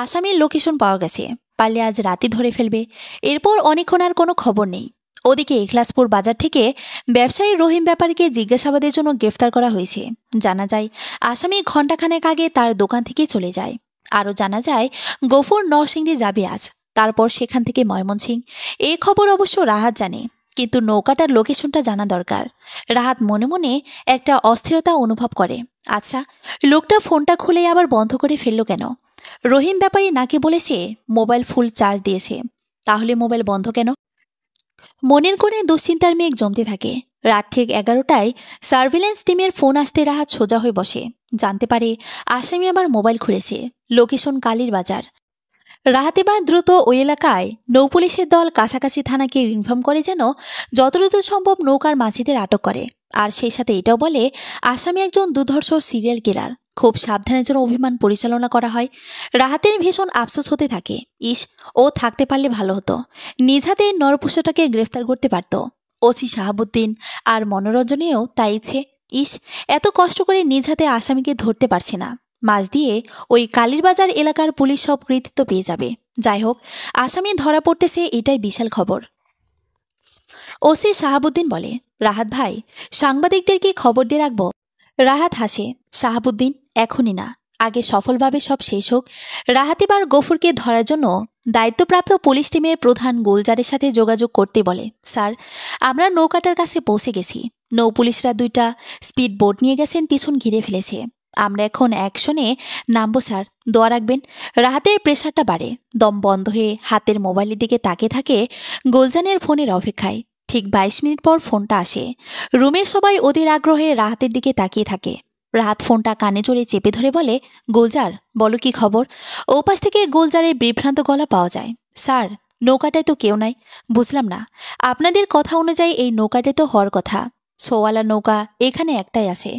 আসামির লোকেশন পাওয়া গেছে, পারলে আজ রাতে ধরে ফেলবে। এরপর অনেকক্ষণ আর কোনো খবর নেই। ওদিকে এখলাসপুর বাজার থেকে ব্যবসায়ী রহিম ব্যাপারীকে জিজ্ঞাসাবাদের জন্য গ্রেফতার করা হয়েছে। জানা যায় আসামি ঘণ্টাখানেক আগে তার দোকান থেকে চলে যায়। আরও জানা যায় গফুর নরসিংদী যাবে আজ, তারপর সেখান থেকে ময়মনসিংহ। এই খবর অবশ্য রাহাত জানে, কিন্তু নৌকাটার লোকেশনটা জানা দরকার। রাহাত মনে মনে একটা অস্থিরতা অনুভব করে। আচ্ছা, লোকটা ফোনটা খুলে আবার বন্ধ করে ফেলল কেন? রহিম ব্যাপারী নাকি বলেছে মোবাইল ফুল চার্জ দিয়েছে, তাহলে মোবাইল বন্ধ কেন? মনের কোণে দুশ্চিন্তার মেঘ জমতে থাকে। রাত ঠিক 11টায় সার্ভিল্যান্স টিমের ফোন আসতে রাহাত সোজা হয়ে বসে। জানতে পারে আসামি আবার মোবাইল খুলেছে, লোকেশন কালীর বাজার। রাহাত এবার দ্রুত ওই এলাকায় নৌপুলিশের দল কাছাকাছি থানাকে ইনফর্ম করে যেন যত দ্রুত সম্ভব নৌকার মাঝিদের আটক করে। আর সেই সাথে এটাও বলে আসামি একজন দুর্ধর্ষ সিরিয়াল কিলার, খুব সাবধানের জন্য অভিযান পরিচালনা করা হয়। রাহাতের ভীষণ আফসোস হতে থাকে, ইস, ও থাকতে পারলে ভালো হতো, নিজ হাতে নরপশুটাকে গ্রেফতার করতে পারত। ওসি শাহাবুদ্দিন আর মনোরঞ্জনেও তাই ইচ্ছে, ইস, এত কষ্ট করে নিজ হাতে আসামিকে ধরতে পারছে না, মাঝ দিয়ে ওই কালীরবাজার এলাকার পুলিশ সব কৃতিত্ব পেয়ে যাবে। যাই হোক, আসামি ধরা পড়তেছে, এটাই বিশাল খবর। ওসি শাহাবুদ্দিন বলে, রাহাত ভাই, সাংবাদিকদের কি খবর দিয়ে রাখবো? রাহাত হাসে, শাহাবুদ্দিন, এখনই না, আগে সফলভাবে সব শেষ হোক। রাহাত এবার গফুরকে ধরার জন্য দায়িত্বপ্রাপ্ত পুলিশ টিমের প্রধান গুলজারের সাথে যোগাযোগ করতে বলে। স্যার, আমরা নৌকাটার কাছে পৌঁছে গেছি। নৌ পুলিশরা 2টা স্পিড বোট নিয়ে গেছেন, পিছন ঘিরে ফেলেছে। আমরা এখন অ্যাকশনে নামবো স্যার, দোয়া রাখবেন। রাহাতের প্রেশারটা বাড়ে, দম বন্ধ হয়ে হাতের মোবাইলের দিকে তাকিয়ে থাকে গুলজানের ফোনের অপেক্ষায়। ঠিক 22 মিনিট পর ফোনটা আসে। রুমের সবাই অধীর আগ্রহে রাহাতের দিকে তাকিয়ে থাকে। রাহাত ফোনটা কানে জোরে চেপে ধরে বলে, গুলজার, বলো কি খবর? ওপাশ থেকে গুলজারের বিভ্রান্ত গলা পাওয়া যায়। স্যার, নৌকাটায় তো কেউ নাই। বুঝলাম না, আপনাদের কথা অনুযায়ী এই নৌকাটায় তো হওয়ার কথা। সোওয়ালা নৌকা এখানে একটাই আছে।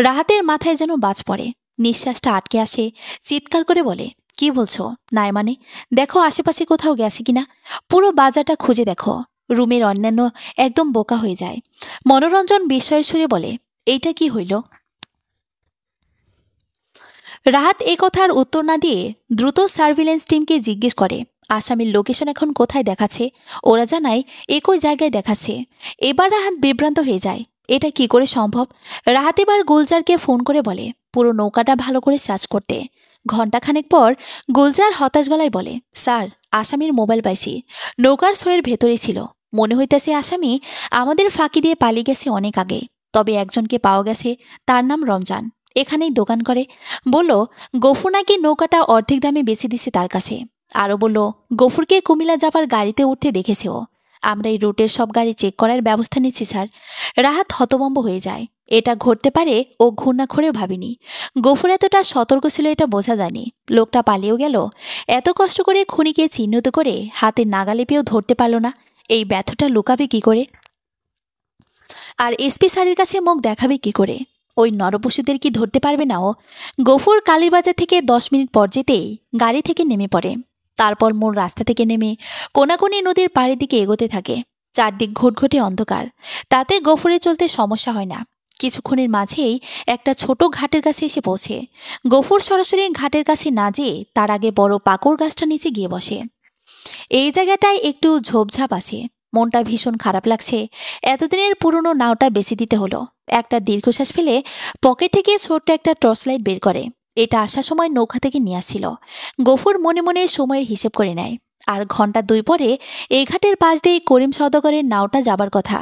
রাহাতের মাথায় যেন বাজ পড়ে, নিঃশ্বাসটা আটকে আসে, চিৎকার করে বলে, কি বলছো? নাই মানে? দেখো আশেপাশে কোথাও গেছে কিনা, পুরো বাজারটা খুঁজে দেখো। রুমের অন্যান্য একদম বোকা হয়ে যায়। মনোরঞ্জন বিস্ময়ের সুরে বলে, এইটা কি হইল? রাহাত এ কথার উত্তর না দিয়ে দ্রুত সার্ভিল্যান্স টিমকে জিজ্ঞেস করে, আসামির লোকেশন এখন কোথায় দেখাচ্ছে? ওরা জানায় একই জায়গায় দেখাচ্ছে। এবার রাহাত বিভ্রান্ত হয়ে যায়, এটা কি করে সম্ভব? রাহাত এবার গুলজারকে ফোন করে বলে পুরো নৌকাটা ভালো করে সার্চ করতে। ঘণ্টাখানেক পর গুলজার হতাশ গলায় বলে, স্যার, আসামির মোবাইল পাইছি, নৌকার সইয়ের ভেতরে ছিল। মনে হইতেছে আসামি আমাদের ফাঁকি দিয়ে পালিয়ে গেছে অনেক আগে। তবে একজনকে পাওয়া গেছে, তার নাম রমজান, এখানেই দোকান করে। বলল গফুর নাকি নৌকাটা অর্ধেক দামে বেচে দিছে তার কাছে। আরও বলল গফুরকে কুমিল্লা যাবার গাড়িতে উঠতে দেখেছে ও। আমরা এই রুটের সব গাড়ি চেক করার ব্যবস্থা নিচ্ছি স্যার। রাহাত হতভম্ব হয়ে যায়, এটা ঘটতে পারে ও ঘূর্ণাক্ষরেও ভাবিনি। গফুর এতটা সতর্ক ছিল এটা বোঝা যায়নি। লোকটা পালিয়েও গেল, এত কষ্ট করে খুনিকে চিহ্নিত করে হাতে নাগালে পেয়েও ধরতে পারল না। এই ব্যথটা লুকাবে কি করে? আর এসপি স্যারের কাছে মুখ দেখাবে কি করে? ওই নরপশুদের কি ধরতে পারবে না ও? গফুর কালীরবাজার থেকে 10 মিনিট পর যেতেই গাড়ি থেকে নেমে পড়ে। তারপর মোড় রাস্তা থেকে নেমে কোনাকুনি নদীর পাড়ের দিকে এগোতে থাকে। চারদিক ঘুটঘুটে অন্ধকার, তাতে গফুরে চলতে সমস্যা হয় না। কিছুক্ষণের মাঝেই একটা ছোট ঘাটের কাছে এসে পৌঁছে। গফুর সরাসরি ঘাটের কাছে না যেয়ে তার আগে বড় পাকড় গাছটা নিচে গিয়ে বসে। এই জায়গাটায় একটু ঝোপঝাপ আছে। মনটা ভীষণ খারাপ লাগছে। এতদিনের পুরনো নাওটা বেছে দিতে হলো। একটা দীর্ঘশ্বাস ফেলে পকেট থেকে ছোট্ট একটা টর্চ লাইট বের করে। এটা আসার সময় নৌকা থেকে নিয়ে আসছিল। গফুর মনে মনে সময়ের হিসেব করে নেয়। আর ঘন্টা 2 পরে এই ঘাটের পাশ দিয়ে করিম সওদাগরের নাওটা যাবার কথা।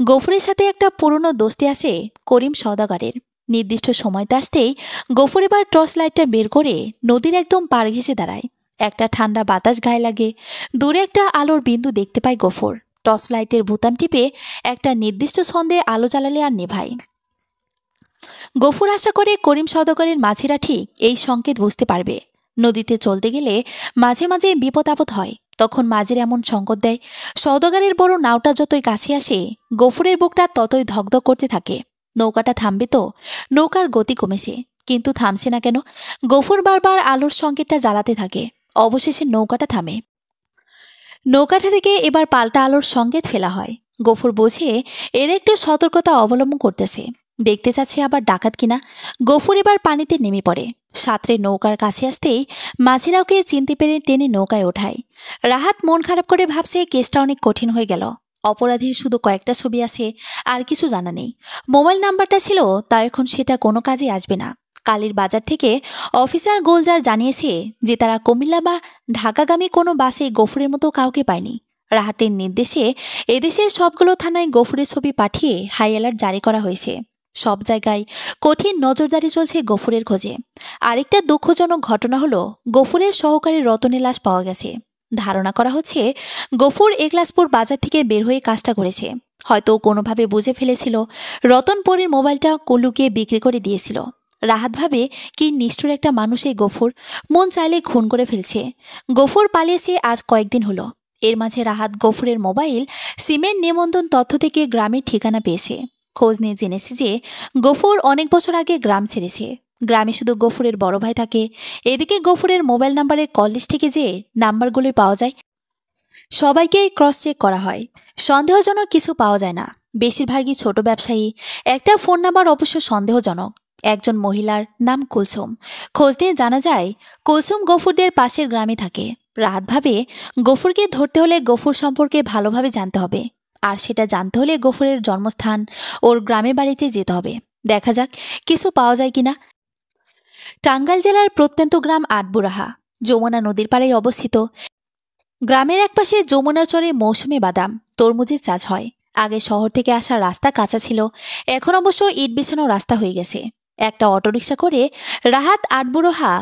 গফুরের সাথে একটা পুরনো দোস্তি আছে করিম সওদাগরের। নির্দিষ্ট সময়তে আসতেই গফুর এবার টর্চ লাইটটা বের করে নদীর একদম পাড় ঘেঁষে দাঁড়ায়। একটা ঠান্ডা বাতাস গায়ে লাগে। দূরে একটা আলোর বিন্দু দেখতে পায় গফুর। টর্চ লাইটের বোতাম টিপে একটা নির্দিষ্ট ছন্দে আলো জ্বালালে আর নেভায়। গফুর আশা করে করিম সওদাগরের মাঝিরা ঠিক এই সংকেত বুঝতে পারবে। নদীতে চলতে গেলে মাঝে মাঝে বিপদ আপদ হয়, তখন মাঝির এমন সংকট দেয়। সওদাগরের বড় নাওটা যতই কাছে আসে গফুরের বুকটা ততই ধকধক করতে থাকে। নৌকাটা থামবে তো? নৌকার গতি কমেছে, কিন্তু থামছে না কেন? গফুর বারবার আলোর সংকেতটা জ্বালাতে থাকে। অবশেষে নৌকাটা থামে। নৌকাটা থেকে এবার পাল্টা আলোর সংকেত ফেলা হয়। গফুর বোঝে এর একটু সতর্কতা অবলম্বন করতেছে, দেখতে চাচ্ছে আবার ডাকাত কিনা। গফুর এবার পানিতে নেমে পড়ে। সাঁতরে নৌকার কাছে আসতেই মাঝিরা ওকে চিনতে পেরে টেনে নৌকায় ওঠায়। রাহাত মন খারাপ করে ভাবছে কেসটা অনেক কঠিন হয়ে গেল। অপরাধীর শুধু কয়েকটা ছবি আছে, আর কিছু জানা নেই। মোবাইল নাম্বারটা ছিল, তাই এখন সেটা কোনো কাজে আসবে না। কালীর বাজার থেকে অফিসার গোলজার জানিয়েছে যে তারা কুমিল্লা বা ঢাকাগামী কোনো বাসে গফুরের মতো কাউকে পায়নি। রাহাতের নির্দেশে এদেশের সবগুলো থানায় গফুরের ছবি পাঠিয়ে হাই অ্যালার্ট জারি করা হয়েছে। সব জায়গায় কঠিন নজরদারি চলছে গফুরের খোঁজে। আরেকটা দুঃখজনক ঘটনা হলো, গফুরের সহকারী রতনের লাশ পাওয়া গেছে। ধারণা করা হচ্ছে গফুর একলাসপুর বাজার থেকে বের হয়ে কাজটা করেছে। হয়তো কোনোভাবে বুঝে ফেলেছিল রতন পরীর মোবাইলটা লুকিয়ে বিক্রি করে দিয়েছিল। রাহাত ভাবে, কি নিষ্ঠুর একটা মানুষ এই গফুর, মন চাইলে খুন করে ফেলছে। গফুর পালিয়েছে আজ কয়েকদিন হলো। এর মাঝে রাহাত গফুরের মোবাইল সিমের নিবন্ধন তথ্য থেকে গ্রামের ঠিকানা পেয়েছে। খোঁজ নিয়ে জেনেছে যে গফুর অনেক বছর আগে গ্রাম ছেড়েছে। গ্রামে শুধু গফুরের বড় ভাই থাকে। এদিকে গফুরের মোবাইল নাম্বারের কল লিস্ট থেকে যে নাম্বারগুলো পাওয়া যায়, সবাইকেই ক্রস চেক করা হয়। সন্দেহজনক কিছু পাওয়া যায় না। বেশিরভাগই ছোট ব্যবসায়ী। একটা ফোন নাম্বার অবশ্য সন্দেহজনক, একজন মহিলার নাম কুলসুম। খোঁজ দিয়ে জানা যায় কুলসুম গফুরদের পাশের গ্রামে থাকে। রাত ভাবে, গফুরকে ধরতে হলে গফুর সম্পর্কে ভালোভাবে জানতে হবে। আর সেটা জানতে হলে গফুরের জন্মস্থান, ওর গ্রামের বাড়িতে যেতে হবে। দেখা যাক কিছু পাওয়া যায় কিনা। টাঙ্গাইল জেলার প্রত্যন্ত গ্রাম আটবুরাহা যমুনা নদীর পাড়েই অবস্থিত। গ্রামের একপাশে যমুনার চরে মৌসুমী বাদাম, তরমুজের চাষ হয়। আগে শহর থেকে আসার রাস্তা কাঁচা ছিল, এখন অবশ্য ইট বিছানো রাস্তা হয়ে গেছে। একটা অটোরিকশা করে রাহাত আটবুরোহা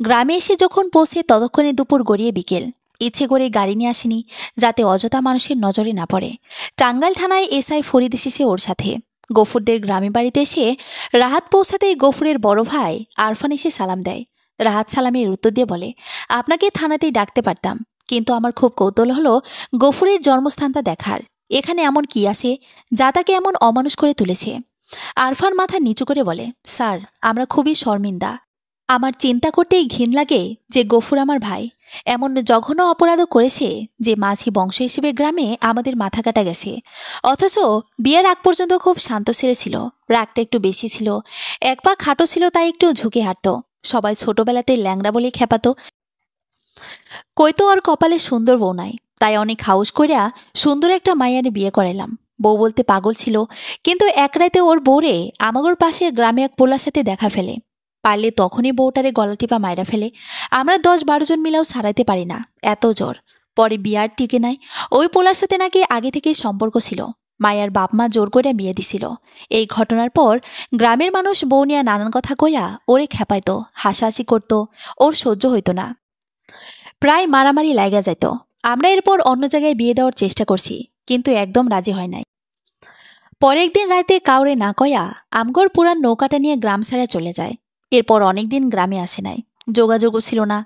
গ্রামে এসে যখন পৌঁছে ততক্ষণে দুপুর গড়িয়ে বিকেল। ইচ্ছে করে গাড়ি নিয়ে আসেনি, যাতে অযথা মানুষের নজরে না পড়ে। টাঙ্গাইল থানায় এসআই ফরিদ এসেছে ওর সাথে। গফুরদের গ্রামে বাড়িতে এসে রাহাত পৌঁছাতেই গফুরের বড় ভাই আরফান এসে সালাম দেয়। রাহাত সালামের উত্তর দিয়ে বলে, আপনাকে থানাতেই ডাকতে পারতাম, কিন্তু আমার খুব কৌতূহল হলো গফুরের জন্মস্থানটা দেখার। এখানে এমন কি আছে যা তাকে এমন অমানুষ করে তুলেছে? আরফান মাথা নিচু করে বলে, স্যার, আমরা খুবই শর্মিন্দা। আমার চিন্তা করতেই ঘিন লাগে যে গফুর আমার ভাই এমন জঘন্য অপরাধও করেছে যে মাঝি বংশ হিসেবে গ্রামে আমাদের মাথা কাটা গেছে। অথচ বিয়ের আগ পর্যন্ত খুব শান্ত ছেলে ছিল। রাগটা একটু বেশি ছিল, এক পা খাটো ছিল, তাই একটু ঝুঁকে হাঁটত। সবাই ছোটবেলাতে ল্যাংড়া বলে খেপাতো। কইতো ওর কপালে সুন্দর বউ নাই, তাই অনেক হাউস কইরা সুন্দর একটা মাইয়ারে বিয়ে করাইলাম। বউ বলতে পাগল ছিল, কিন্তু এক রাতে ওর বউরে আমাগোর পাশে গ্রামে এক পোলার সাথে দেখা ফেলে। পারলে তখনই বউটারে গলা টিপা মাইরা ফেলে। আমরা 10-12 জন মিলাও সারাইতে পারি না, এত জ্বর। পরে বিয়ার টিকে নাই। ওই পোলার সাথে নাকি আগে থেকেই সম্পর্ক ছিল। মায়ার বাপ মা জোর করে বিয়ে দিছিল। এই ঘটনার পর গ্রামের মানুষ বউ নিয়ে নানান কথা কইয়া ওরে খেপাইতো, হাসাহাসি করত। ওর সহ্য হইতো না, প্রায় মারামারি লাগা যাইত। আমরা এরপর অন্য জায়গায় বিয়ে দেওয়ার চেষ্টা করছি, কিন্তু একদম রাজি হয় নাই। পরে একদিন রাতে কাউরে না কয়া আমগর পুরান নৌকাটা নিয়ে গ্রাম ছাড়া চলে যায়। এরপর অনেকদিন গ্রামে আসে নাই, যোগাযোগও ছিল না।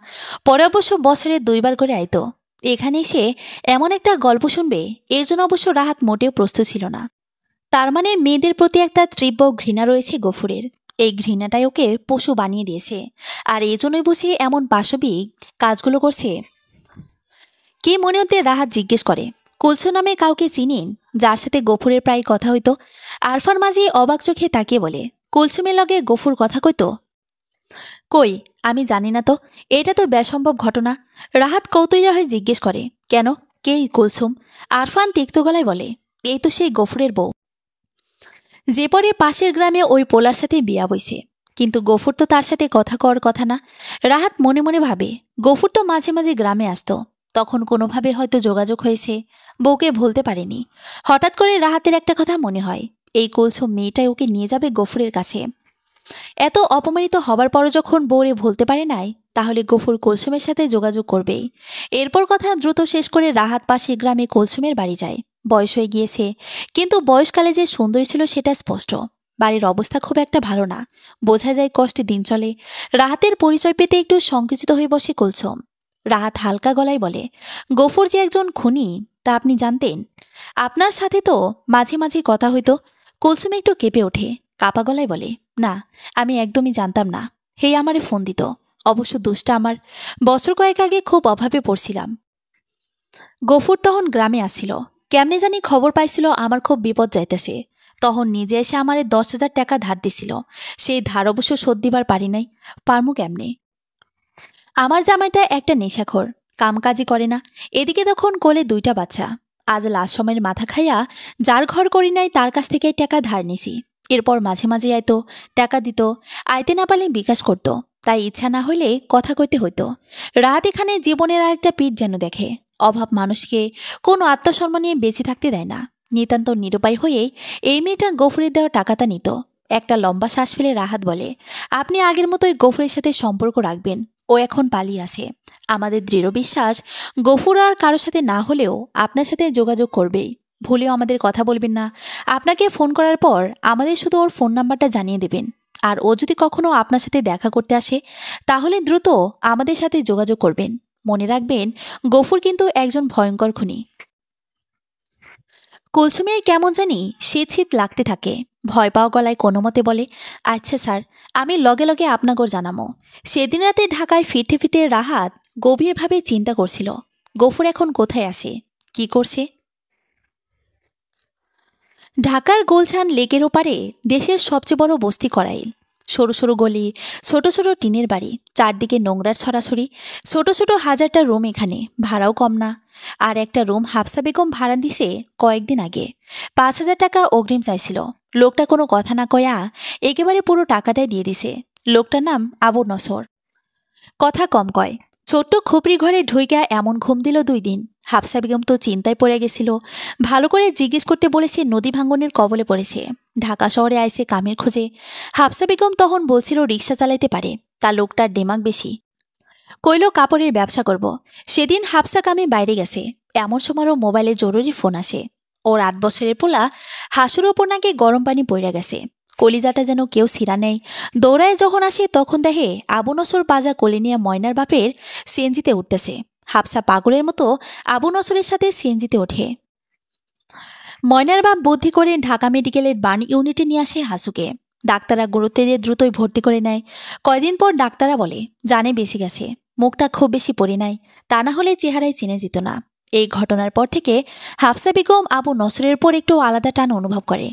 পরে অবশ্য বছরে 2 বার করে আইতো। এখানে এসে এমন একটা গল্প শুনবে, এর জন্য অবশ্য রাহাত মোটেও প্রস্তুত ছিল না। তার মানে মেয়েদের প্রতি একটা তীব্র ঘৃণা রয়েছে গফুরের। এই ঘৃণাটাই ওকে পশু বানিয়ে দিয়েছে। আর এই জন্যই বুঝি এমন পাশবিক কাজগুলো করছে। কি মনে হতে রাহাত জিজ্ঞেস করে, কুলসু নামে কাউকে চিনেন যার সাথে গফুরের প্রায় কথা হইতো? আরফান মাঝি অবাক চোখে তাকিয়ে বলে, কুলসুমের লগে গফুর কথা কইতো? কই, আমি জানি না তো, এটা তো বেসম্ভব ঘটনা। রাহাত কৌতূহলী হয়ে জিজ্ঞেস করে, কেন, কে কুলসুম? আরফান তিক্ত গলায় বলে, এই তো সেই গফুরের বউ, যে পরে পাশের গ্রামে ওই পোলার সাথে বিয়া বইছে। কিন্তু গফুর তো তার সাথে কথা কওয়ার কথা না। রাহাত মনে মনে ভাবে, গফুর তো মাঝে মাঝে গ্রামে আসতো, তখন কোনোভাবে হয়তো যোগাযোগ হয়েছে, বউকে ভুলতে পারেনি। হঠাৎ করে রাহাতের একটা কথা মনে হয়, এই কুলসুম মেয়েটাই ওকে নিয়ে যাবে গফুরের কাছে। এত অপমানিত হবার পরও যখন বউরে ভুলতে পারে নাই, তাহলে গফুর কুলসুমের সাথে যোগাযোগ করবেই। এরপর কথা দ্রুত শেষ করে রাহাত পাশের গ্রামে কুলসুমের বাড়ি যায়। বয়স হয়ে গিয়েছে, কিন্তু বয়সকালে যে সুন্দরী ছিল সেটা স্পষ্ট। বাড়ির অবস্থা খুব একটা ভালো না, বোঝা যায় কষ্টে দিন চলে। রাহাতের পরিচয় পেতে একটু সংকুচিত হয়ে বসে কুলসুম। রাহাত হালকা গলায় বলে, গফুর যে একজন খুনি তা আপনি জানতেন? আপনার সাথে তো মাঝে মাঝে কথা হইতো। কুলসুম একটু কেঁপে ওঠে, কাপা গলায় বলে, না, আমি একদমই জানতাম না। হেই আমারে ফোন দিত, অবশ্য দুষ্টা আমার। বছর কয়েক আগে খুব অভাবে পড়ছিলাম। গফুর তখন গ্রামে আসছিল, কেমনে জানি খবর পাইছিল আমার খুব বিপদ যাইতেছে। তখন নিজে এসে আমারে 10,000 টাকা ধার দিছিল। সেই ধার অবশ্য শোধ দিবার পারি নাই, পারমু কেমনে? আমার জামাইটা একটা নেশাখোর, কামকাজি করে না। এদিকে তখন কোলে 2টা বাচ্চা। আজ লাস্ট সময়ের মাথা খাইয়া যার ঘর করি নাই তার কাছ থেকে টাকা ধার নিছি। এরপর মাঝে মাঝে আইতো, টাকা দিত, আইতে না পারলে বিকাশ করত। তাই ইচ্ছা না হইলে কথা কইতে হইতো। রাত এখানে জীবনের আরেকটা পিঠ যেন দেখে। অভাব মানুষকে কোনো আত্মসম্মান নিয়ে বেঁচে থাকতে দেয় না। নিতান্ত নিরুপায় হয়ে এই মেয়েটা গফুরের দেওয়া টাকাটা নিত। একটা লম্বা শ্বাস ফেলে রাহাত বলে, আপনি আগের মতোই গফুরের সাথে সম্পর্ক রাখবেন। ও এখন পালিয়ে আছে। আমাদের দৃঢ় বিশ্বাস গফুর আর কারোর সাথে না হলেও আপনার সাথে যোগাযোগ করবেই। ভুলেও আমাদের কথা বলবেন না। আপনাকে ফোন করার পর আমাদের শুধু ওর ফোন নাম্বারটা জানিয়ে দেবেন। আর ও যদি কখনো আপনার সাথে দেখা করতে আসে তাহলে দ্রুত আমাদের সাথে যোগাযোগ করবেন। মনে রাখবেন, গফুর কিন্তু একজন ভয়ঙ্কর খুনি। কুলসুমের কেমন জানি শীত শীত লাগতে থাকে। ভয় পাওয়া গলায় কোনো মতে বলে, আচ্ছা স্যার, আমি লগে লগে আপনাগর জানামো। সেদিন রাতে ঢাকায় ফিরতে ফিরতে রাহাত গভীরভাবে চিন্তা করছিল, গফুর এখন কোথায় আছে, কি করছে। ঢাকার গোলছান লেকের ওপারে দেশের সবচেয়ে বড় বস্তি করাইল। সরু সরু গলি, ছোট ছোট টিনের বাড়ি, চারদিকে নোংরার ছড়াছড়ি, ছোট ছোট হাজারটা রুম। এখানে ভাড়াও কম না। আর একটা রুম হাফসা বেগম ভাড়া দিছে কয়েকদিন আগে। 5,000 টাকা অগ্রিম চাইছিল। লোকটা কোনো কথা না কয়া একেবারে পুরো টাকাটাই দিয়ে দিছে। লোকটার নাম আবু নসর। কথা কম কয়। ছোট্ট খুপড়ি ঘরে ঢুইকা এমন ঘুম দিল 2 দিন। হাফসা বেগম তো চিন্তায় পড়ে গেছিল। ভালো করে জিজ্ঞেস করতে বলেছে নদী ভাঙ্গনের কবলে পড়েছে। ঢাকা শহরে আইছে কামের খোঁজে। হাফসা বেগম তখন বলছিল রিক্সা চালাইতে পারে, তা লোকটার দেমাগ বেশি। কইল কাপড়ের ব্যবসা করব। সেদিন হাফসা কামে বাইরে গেছে। এমন সময়ও মোবাইলে জরুরি ফোন আসে। ওর 8 বছরের পোলা হাসুর ওপর নাকি গরম পানি পইরা গেছে। কলিজাটা যেন কেউ সিরা নেয়। দৌড়ায় যখন আসে তখন দেখে আবু নসর পাজা কোলে নিয়ে ময়নার বাপের সিএনজিতে উঠতেছে। হাফসা পাগলের মতো আবু নসরের সাথে সিএনজিতে ওঠে। ময়নার বাপ বুদ্ধি করে ঢাকা মেডিকেলের বার্ন ইউনিটে নিয়ে আসে হাসুকে। ডাক্তাররা গুরুত্ব দিয়ে দ্রুতই ভর্তি করে নেয়। কয়দিন পর ডাক্তাররা বলে, জানে বেশি গেছে, মুখটা খুব বেশি পড়ে নাই, তা না হলে চেহারায় চিনে যেত না। এই ঘটনার পর থেকে হাফসা বেগম আবু নসরের পর একটু আলাদা টান অনুভব করে।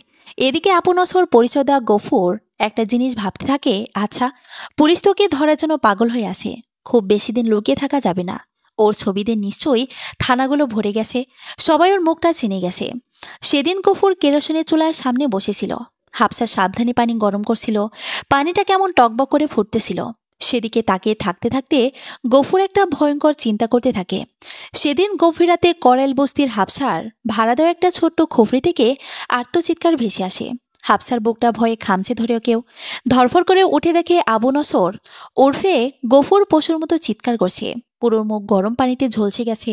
এদিকে আবু নসর পরিচয় দেওয়া গফুর একটা জিনিস ভাবতে থাকে, আচ্ছা, পুলিশ তোকে ধরার জন্য পাগল হয়ে আছে। খুব বেশি দিন লুকিয়ে থাকা যাবে না। ওর ছবিতে নিশ্চয়ই থানাগুলো ভরে গেছে। সবাই ওর মুখটা চিনে গেছে। সেদিন গফুর কেরোসিনের চুলার সামনে বসেছিল। হাফসা সাবধানে পানি গরম করছিল। পানিটা কেমন টকবক করে ফুটতেছিল। সেদিকে তাকিয়ে থাকতে থাকতে গফুর একটা ভয়ঙ্কর চিন্তা করতে থাকে। সেদিন গভীর রাতে করাইল বস্তির হাফসার ভাড়া দেওয়া একটা ছোট্ট খুফরি থেকে আর্তচিৎকার ভেসে আসে। হাফসার বুকটা ভয়ে খামছে ধরেও কেউ। ধরফর করে উঠে দেখে আবু নসর ওরফে গফুর পশুর মতো চিৎকার করছে। পুরো মুখ গরম পানিতে ঝলসে গেছে।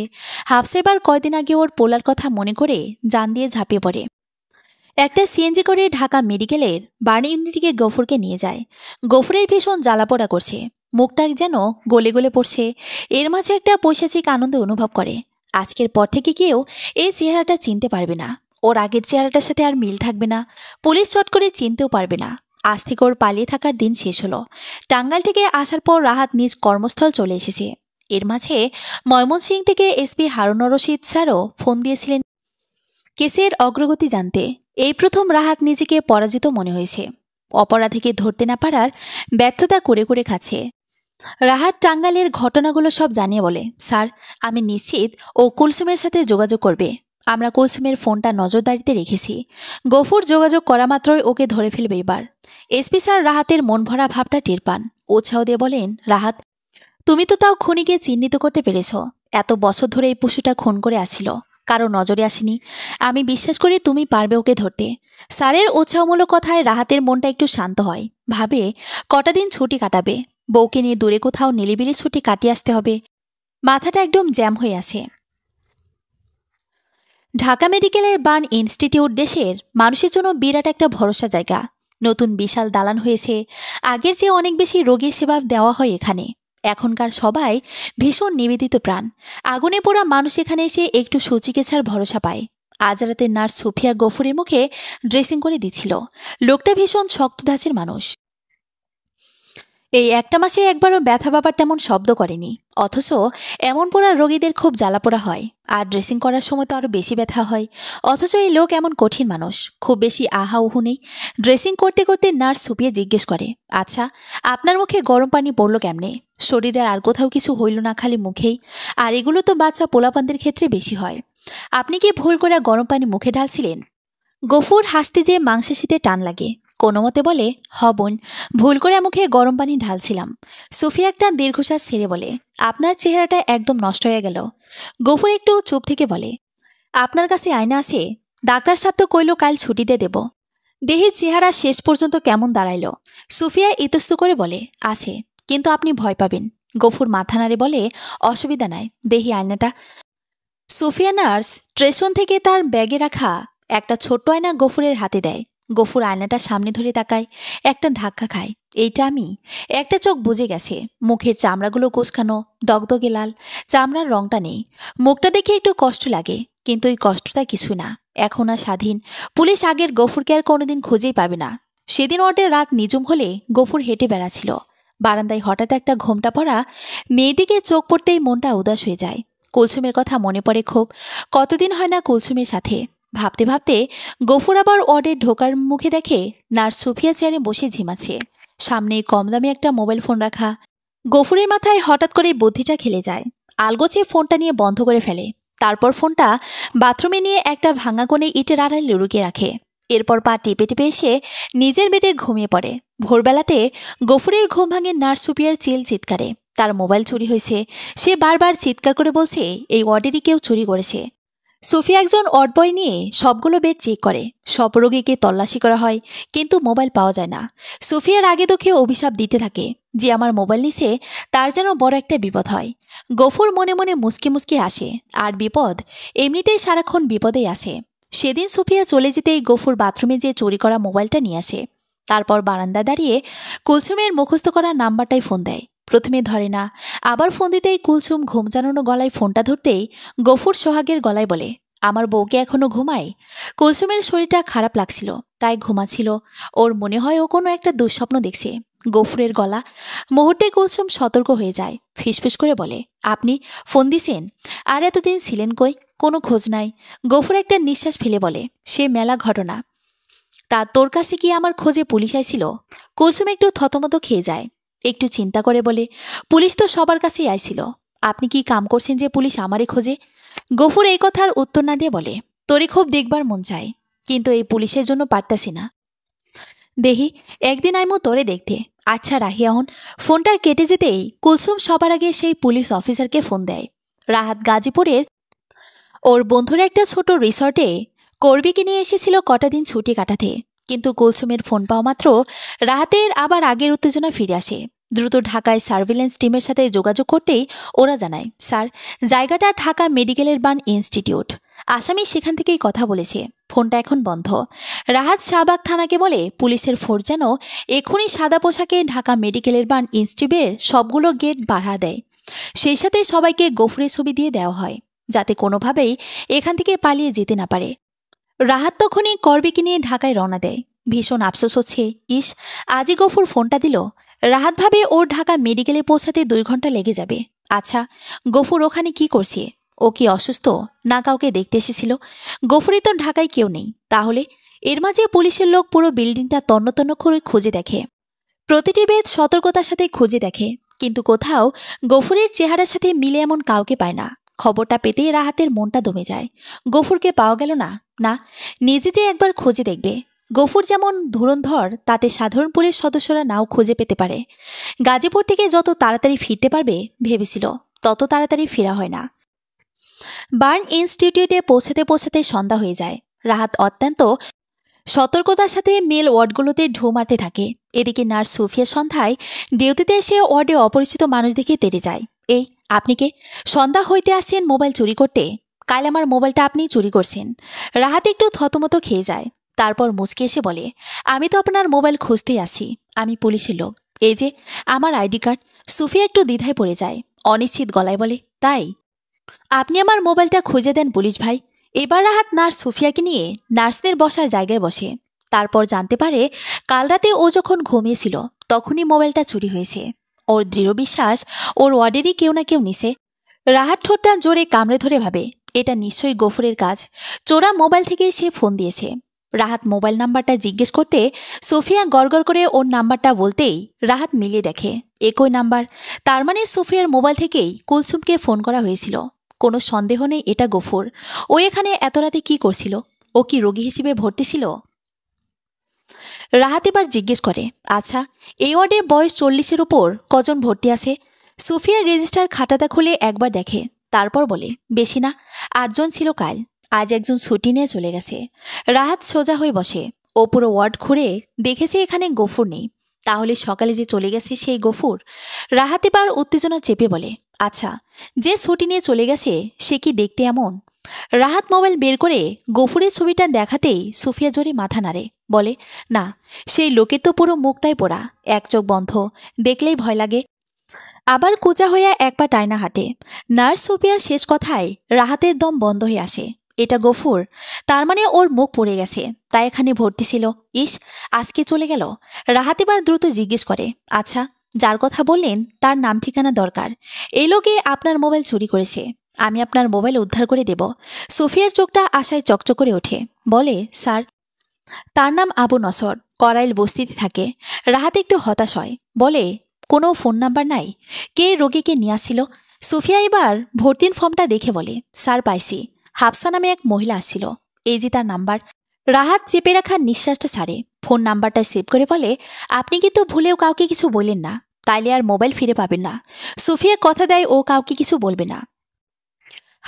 হাফসা এবার কয়দিন আগে ওর পোলার কথা মনে করে জান দিয়ে ঝাঁপিয়ে পড়ে। একটা সিএনজি করে ঢাকা মেডিকেলের বার্ন ইউনিটকে গফুরকে নিয়ে যায়। গফুরের ভীষণ জ্বালাপোড়া করছে। মুখটা যেন গলে গলে পড়ছে। এর মাঝে একটা পৈশাচিক আনন্দ অনুভব করে। আজকের পর থেকে কেউ এই চেহারাটা চিনতে পারবে না। ওর আগের চেহারাটার সাথে আর মিল থাকবে না। পুলিশ চট করে চিনতেও পারবে না। আজ থেকে ওর পালিয়ে থাকার দিন শেষ হলো। টাঙ্গাইল থেকে আসার পর রাহাত নিজ কর্মস্থল চলে এসেছে। এর মাঝে ময়মনসিংহ থেকে এসপি হারুন রশিদ স্যারও ফোন দিয়েছিলেন কেসের অগ্রগতি জানতে। এই প্রথম রাহাত নিজেকে পরাজিত মনে হয়েছে। অপরাধীকে ধরতে না পারার ব্যর্থতা করে করে খাচ্ছে। রাহাত টাঙ্গাইলের ঘটনাগুলো সব জানিয়ে বলে, স্যার, আমি নিশ্চিত ও কুলসুমের সাথে যোগাযোগ করবে। আমরা কুলসুমের ফোনটা নজরদারিতে রেখেছি। গফুর যোগাযোগ করা মাত্রই ওকে ধরে ফেলবে এবার। এসপি স্যার রাহাতের মন ভরা ভাবটা টের পান। উৎসাহ দিয়ে বলেন, রাহাত, তুমি তো তাও খুনিকে চিহ্নিত করতে পেরেছ। এত বছর ধরে এই পশুটা খুন করে আসছিল, কারো নজরে আসেনি। আমি বিশ্বাস করি তুমি পারবে ওকে ধরতে। স্যারের উৎসাহমূলক কথায় রাহাতের মনটা একটু শান্ত হয়। ভাবে কটা দিন ছুটি কাটাবে। বউকে নিয়ে দূরে কোথাও নিলিবিলি ছুটি কাটিয়ে আসতে হবে। মাথাটা একদম জ্যাম হয়ে আছে। ঢাকা মেডিকেলের বার্ন ইনস্টিটিউট দেশের মানুষের জন্য বিরাট একটা ভরসা জায়গা। নতুন বিশাল দালান হয়েছে। আগের চেয়ে অনেক বেশি রোগীর সেবা দেওয়া হয় এখানে। এখনকার সবাই ভীষণ নিবেদিত প্রাণ। আগুনে পোড়া মানুষ এখানে এসে একটু সুচিকিৎসার ভরসা পায়। আজ রাতে নার্স সুফিয়া গফুরের মুখে ড্রেসিং করে দিচ্ছিল। লোকটা ভীষণ শক্ত ধাঁচের মানুষ। এই একটা মাসে একবারও ব্যথা বাবার তেমন শব্দ করেনি। অথচ এমন পোড়া রোগীদের খুব জ্বালাপোড়া হয়। আর ড্রেসিং করার সময় তো আরও বেশি ব্যথা হয়। অথচ এই লোক এমন কঠিন মানুষ, খুব বেশি আহা উহু নেই। ড্রেসিং করতে করতে নার্স সুপিয়ে জিজ্ঞেস করে, আচ্ছা, আপনার মুখে গরম পানি পড়লো কেমনে? শরীরের আর কোথাও কিছু হইল না, খালি মুখেই? আর এগুলো তো বাচ্চা পোলাপানদের ক্ষেত্রে বেশি হয়। আপনি কি ভুল করে গরম পানি মুখে ঢালছিলেন? গফুর হাসতে যেয়ে মাংসাশীতে টান লাগে। কোনো মতে বলে, হ বোন, ভুল করে মুখে গরম পানি ঢালছিলাম। সুফিয়া একটা দীর্ঘশ্বাস ছেড়ে বলে, আপনার চেহারাটা একদম নষ্ট হয়ে গেল। গফুর একটু চুপ থেকে বলে, আপনার কাছে আয়না আছে? ডাক্তার সাহেব তো কইল কাল ছুটিতে দেব। দেহের চেহারা শেষ পর্যন্ত কেমন দাঁড়াইল? সুফিয়া ইতস্তু করে বলে, আছে, কিন্তু আপনি ভয় পাবেন। গফুর মাথা নাড়ে বলে, অসুবিধা নাই, দেহি আয়নাটা। সুফিয়া নার্স স্টেশন থেকে তার ব্যাগে রাখা একটা ছোট্ট আয়না গফুরের হাতে দেয়। গফুর আয়নাটা সামনে ধরে তাকায়, একটা ধাক্কা খায়। এইটা আমি। একটা চোখ বুজে গেছে, মুখের চামড়াগুলো কোঁচকানো, দগদগে লাল, চামড়ার রংটা নেই। মুখটা দেখে একটু কষ্ট লাগে, কিন্তু ওই কষ্টটা কিছু না। এখন আর স্বাধীন। পুলিশ আগের গফুরকে আর কোনোদিন খুঁজেই পাবে না। সেদিন ওদের রাত নিঝুম হলে গফুর হেঁটে বেড়াচ্ছিল। বারান্দায় হঠাৎ একটা ঘোমটা পড়া মেয়েদিকে চোখ পড়তেই মনটা উদাস হয়ে যায়। কুলসুমের কথা মনে পড়ে খুব। কতদিন হয় না কুলসুমের সাথে। ভাবতে ভাবতে গফুর আবার ওয়ার্ডে ঢোকার মুখে দেখে নার্স সুফিয়া চেয়ারে বসে ঝিমাচ্ছে। সামনে কম দামি একটা মোবাইল ফোন রাখা। গফুরের মাথায় হঠাৎ করে বুদ্ধিটা খেলে যায়। আলগোছে ফোনটা নিয়ে বন্ধ করে ফেলে। তারপর ফোনটা বাথরুমে নিয়ে একটা ভাঙা কোণে ইটের আড়ালে লুকিয়ে রাখে। এরপর পা টিপে টিপে এসে নিজের বেডে ঘুমিয়ে পড়ে। ভোরবেলাতে গফুরের ঘুম ভাঙে নার্স সুফিয়ার চিৎকারে। তার মোবাইল চুরি হয়েছে। সে বারবার চিৎকার করে বলছে এই ওয়ার্ডেরই কেউ চুরি করেছে। সুফিয়া একজন ওয়ার্ড বয় নিয়ে সবগুলো বেড চেক করে। সব রোগীকে তল্লাশি করা হয়, কিন্তু মোবাইল পাওয়া যায় না। সুফিয়ার আগে তোকে অভিশাপ দিতে থাকে, যে আমার মোবাইল নিছে তার যেন বড় একটা বিপদ হয়। গফুর মনে মনে মুসকি মুসকি আসে। আর বিপদ এমনিতেই সারাক্ষণ বিপদেই আসে। সেদিন সুফিয়া চলে যেতেই গফুর বাথরুমে যে চুরি করা মোবাইলটা নিয়ে আসে। তারপর বারান্দা দাঁড়িয়ে কুলসুমের মুখস্থ করা নাম্বারটাই ফোন দেয়। প্রথমে ধরে না, আবার ফোন দিতেই কুলসুম ঘুম জানানো গলায় ফোনটা ধরতেই গফুর সোহাগের গলায় বলে, আমার বউকে এখনো ঘুমায়। কুলসুমের শরীরটা খারাপ লাগছিল, তাই ঘুমাচ্ছিল। ওর মনে হয় ও কোনো একটা দুঃস্বপ্ন দেখছে। গফুরের গলা। মুহূর্তে কুলসুম সতর্ক হয়ে যায়। ফিসফিস করে বলে, আপনি ফোন দিছেন? আর এতদিন ছিলেন কই? কোনো খোঁজ নাই। গফুর একটা নিঃশ্বাস ফেলে বলে, সে মেলা ঘটনা। তা তোর কাছে কি আমার খোঁজে পুলিশ আইছিল? কুলসুম একটু থতমত খেয়ে যায়। একটু চিন্তা করে বলে, পুলিশ তো সবার কাছেই আইছিল। আপনি কি কাম করছেন যে পুলিশ আমারে খোঁজে? গফুর এই কথার উত্তর না দিয়ে বলে, তোরে খুব দেখবার মন চায়, কিন্তু এই পুলিশের জন্য পারতাছি না। দেহি একদিন আইমু তোরে দেখতে। আচ্ছা রাহি এখন। ফোনটা কেটে যেতেই কুলসুম সবার আগে সেই পুলিশ অফিসারকে ফোন দেয়। রাহাত গাজীপুরের ওর বন্ধুরা একটা ছোট রিসর্টে কর্বিকে নিয়ে এসেছিল কটা দিন ছুটি কাটাতে। কিন্তু কুলসুমের ফোন পাওয়া মাত্র রাহাতের আবার আগের উত্তেজনা ফিরে আসে। দ্রুত ঢাকায় সার্ভিলেন্স টিমের সাথে যোগাযোগ করতেই ওরা জানায়, স্যার, জায়গাটা ঢাকা মেডিকেলের বার্ন ইনস্টিটিউট। আসামি সেখান থেকেই কথা বলেছে। ফোনটা এখন বন্ধ। রাহাত শাহবাগ থানাকে বলে পুলিশের ফোর্স যেন এখনই সাদা পোশাকে ঢাকা মেডিকেলের বার্ন ইনস্টিটিউটের সবগুলো গেট বাড়া দেয়। সেই সাথে সবাইকে গফুরের ছবি দিয়ে দেওয়া হয়, যাতে কোনোভাবেই এখান থেকে পালিয়ে যেতে না পারে। রাহাত তখনই করবিকে নিয়ে ঢাকায় রওনা দেয়। ভীষণ আফসোস হচ্ছে, ইস, আজই গফুর ফোনটা দিল। রাহাত ভাবে ওর ঢাকা মেডিকেলে পৌঁছাতে 2 ঘন্টা লেগে যাবে। আচ্ছা, গফুর ওখানে কি করছে? ও কি অসুস্থ, না কাউকে দেখতে এসেছিল? গফুরে তো ঢাকায় কেউ নেই। তাহলে এর মাঝে পুলিশের লোক পুরো বিল্ডিংটা তন্ন তন্ন করে খুঁজে দেখে। প্রতিটি বেদ সতর্কতার সাথে খুঁজে দেখে, কিন্তু কোথাও গফুরের চেহারার সাথে মিলে এমন কাউকে পায় না। খবরটা পেতেই রাহাতের মনটা দমে যায়। গফুরকে পাওয়া গেল না। না, নিজে যে একবার খুঁজে দেখবে। গফুর যেমন ধুরন্ধর, তাতে সাধারণ পুলিশ সদস্যরা নাও খুঁজে পেতে পারে। গাজীপুর থেকে যত তাড়াতাড়ি ফিরতে পারবে ভেবেছিল, তত তাড়াতাড়ি ফেরা হয় না। বার্ন ইনস্টিটিউটে পৌঁছাতে পৌঁছাতে সন্ধ্যা হয়ে যায়। রাহাত অত্যন্ত সতর্কতার সাথে মেল ওয়ার্ডগুলোতে ঢু মারতে থাকে। এদিকে নার্স সুফিয়া সন্ধ্যায় ডিউটিতে এসে ওয়ার্ডে অপরিচিত মানুষ দেখে তেড়ে যায়। এই, আপনি কে? সন্ধ্যা হইতে আসছেন মোবাইল চুরি করতে? কাল আমার মোবাইলটা আপনি চুরি করছেন। রাহাত একটু থতমত খেয়ে যায়। তারপর মুচকে এসে বলে, আমি তো আপনার মোবাইল খুঁজতেই আসি। আমি পুলিশের লোক। এই যে আমার আইডি কার্ড। সুফিয়া একটু দ্বিধায় পড়ে যায়। অনিশ্চিত গলায় বলে, তাই? আপনি আমার মোবাইলটা খুঁজে দেন পুলিশ ভাই। এবার রাহাত নার্স সুফিয়াকে নিয়ে নার্সদের বসার জায়গায় বসে। তারপর জানতে পারে কাল রাতে ও যখন ঘুমিয়েছিল তখনই মোবাইলটা চুরি হয়েছে। ওর দৃঢ় বিশ্বাস ওর ওয়ার্ডেরই কেউ না কেউ নিছে। রাহাত ঠোঁটটা জোরে কামড়ে ধরে ভাবে, এটা নিশ্চয়ই গফুরের কাজ। চোরা মোবাইল থেকেই সে ফোন দিয়েছে। রাহাত মোবাইল নাম্বারটা জিজ্ঞেস করতে সোফিয়া গড়গড় করে ওর নাম্বারটা বলতেই রাহাত মিলিয়ে দেখে একই নাম্বার। তার মানে সোফিয়ার মোবাইল থেকেই কুলসুমকে ফোন করা হয়েছিল। কোনো সন্দেহ নেই এটা গফুর। ও এখানে এত রাতে কি করছিল? ও কি রোগী হিসেবে ভর্তি ছিল? রাহাত এবার জিজ্ঞেস করে, আচ্ছা, এই ওয়ার্ডে বয়স 40-এর উপর কজন ভর্তি আছে? সুফিয়ার রেজিস্টার খাতাটা খুলে একবার দেখে, তারপর বলে, বেশি না, 8 জন ছিল কাল। আজ একজন ছুটি নিয়ে চলে গেছে। রাহাত সোজা হয়ে বসে। ও পুরো ওয়ার্ড ঘুরে দেখেছে এখানে গফুর নেই। তাহলে সকালে যে চলে গেছে সেই গফুর? রাহাত এবার উত্তেজনা চেপে বলে, আচ্ছা, যে ছুটি নিয়ে চলে গেছে সে কি দেখতে এমন? রাহাত মোবাইল বের করে গফুরের ছবিটা দেখাতেই সুফিয়া জোরে মাথা নাড়ে, বলে, না, সেই লোকের তো পুরো মুখটাই পোড়া, এক চোখ বন্ধ, দেখলেই ভয় লাগে। আবার কোঁচা হইয়া এক পা টায়না হাঁটে। নার্স সুফিয়ার শেষ কথায় রাহাতের দম বন্ধ হয়ে আসে। এটা গফুর? তার মানে ওর মুখ পড়ে গেছে, তাই এখানে ভর্তি ছিল। ইস, আজকে চলে গেল। রাহাত এবার দ্রুত জিজ্ঞেস করে, আচ্ছা, যার কথা বললেন তার নাম ঠিকানা দরকার। এই লোকে আপনার মোবাইল চুরি করেছে, আমি আপনার মোবাইল উদ্ধার করে দেব। সুফিয়ার চোখটা আশায় চকচক করে ওঠে, বলে, স্যার, তার নাম আবু নসর, করাইল বস্তিতে থাকে। রাহাত একটু হতাশ হয়, বলে, কোনো ফোন নাম্বার নাই? কে রোগীকে নিয়ে আসছিল? সুফিয়া এবার ভর্তির ফর্মটা দেখে বলে, স্যার, পাইছি, হাফসা নামে এক মহিলা আসছিল, এই যে তার নাম্বার। রাহাত চেপে রাখা নিঃশ্বাসটা ছাড়ে, ফোন নাম্বারটা সেভ করে বলে, আপনি কিন্তু ভুলেও কাউকে কিছু বললেন না, তাইলে আর মোবাইল ফিরে পাবেন না। সুফিয়া কথা দেয় ও কাউকে কিছু বলবে না।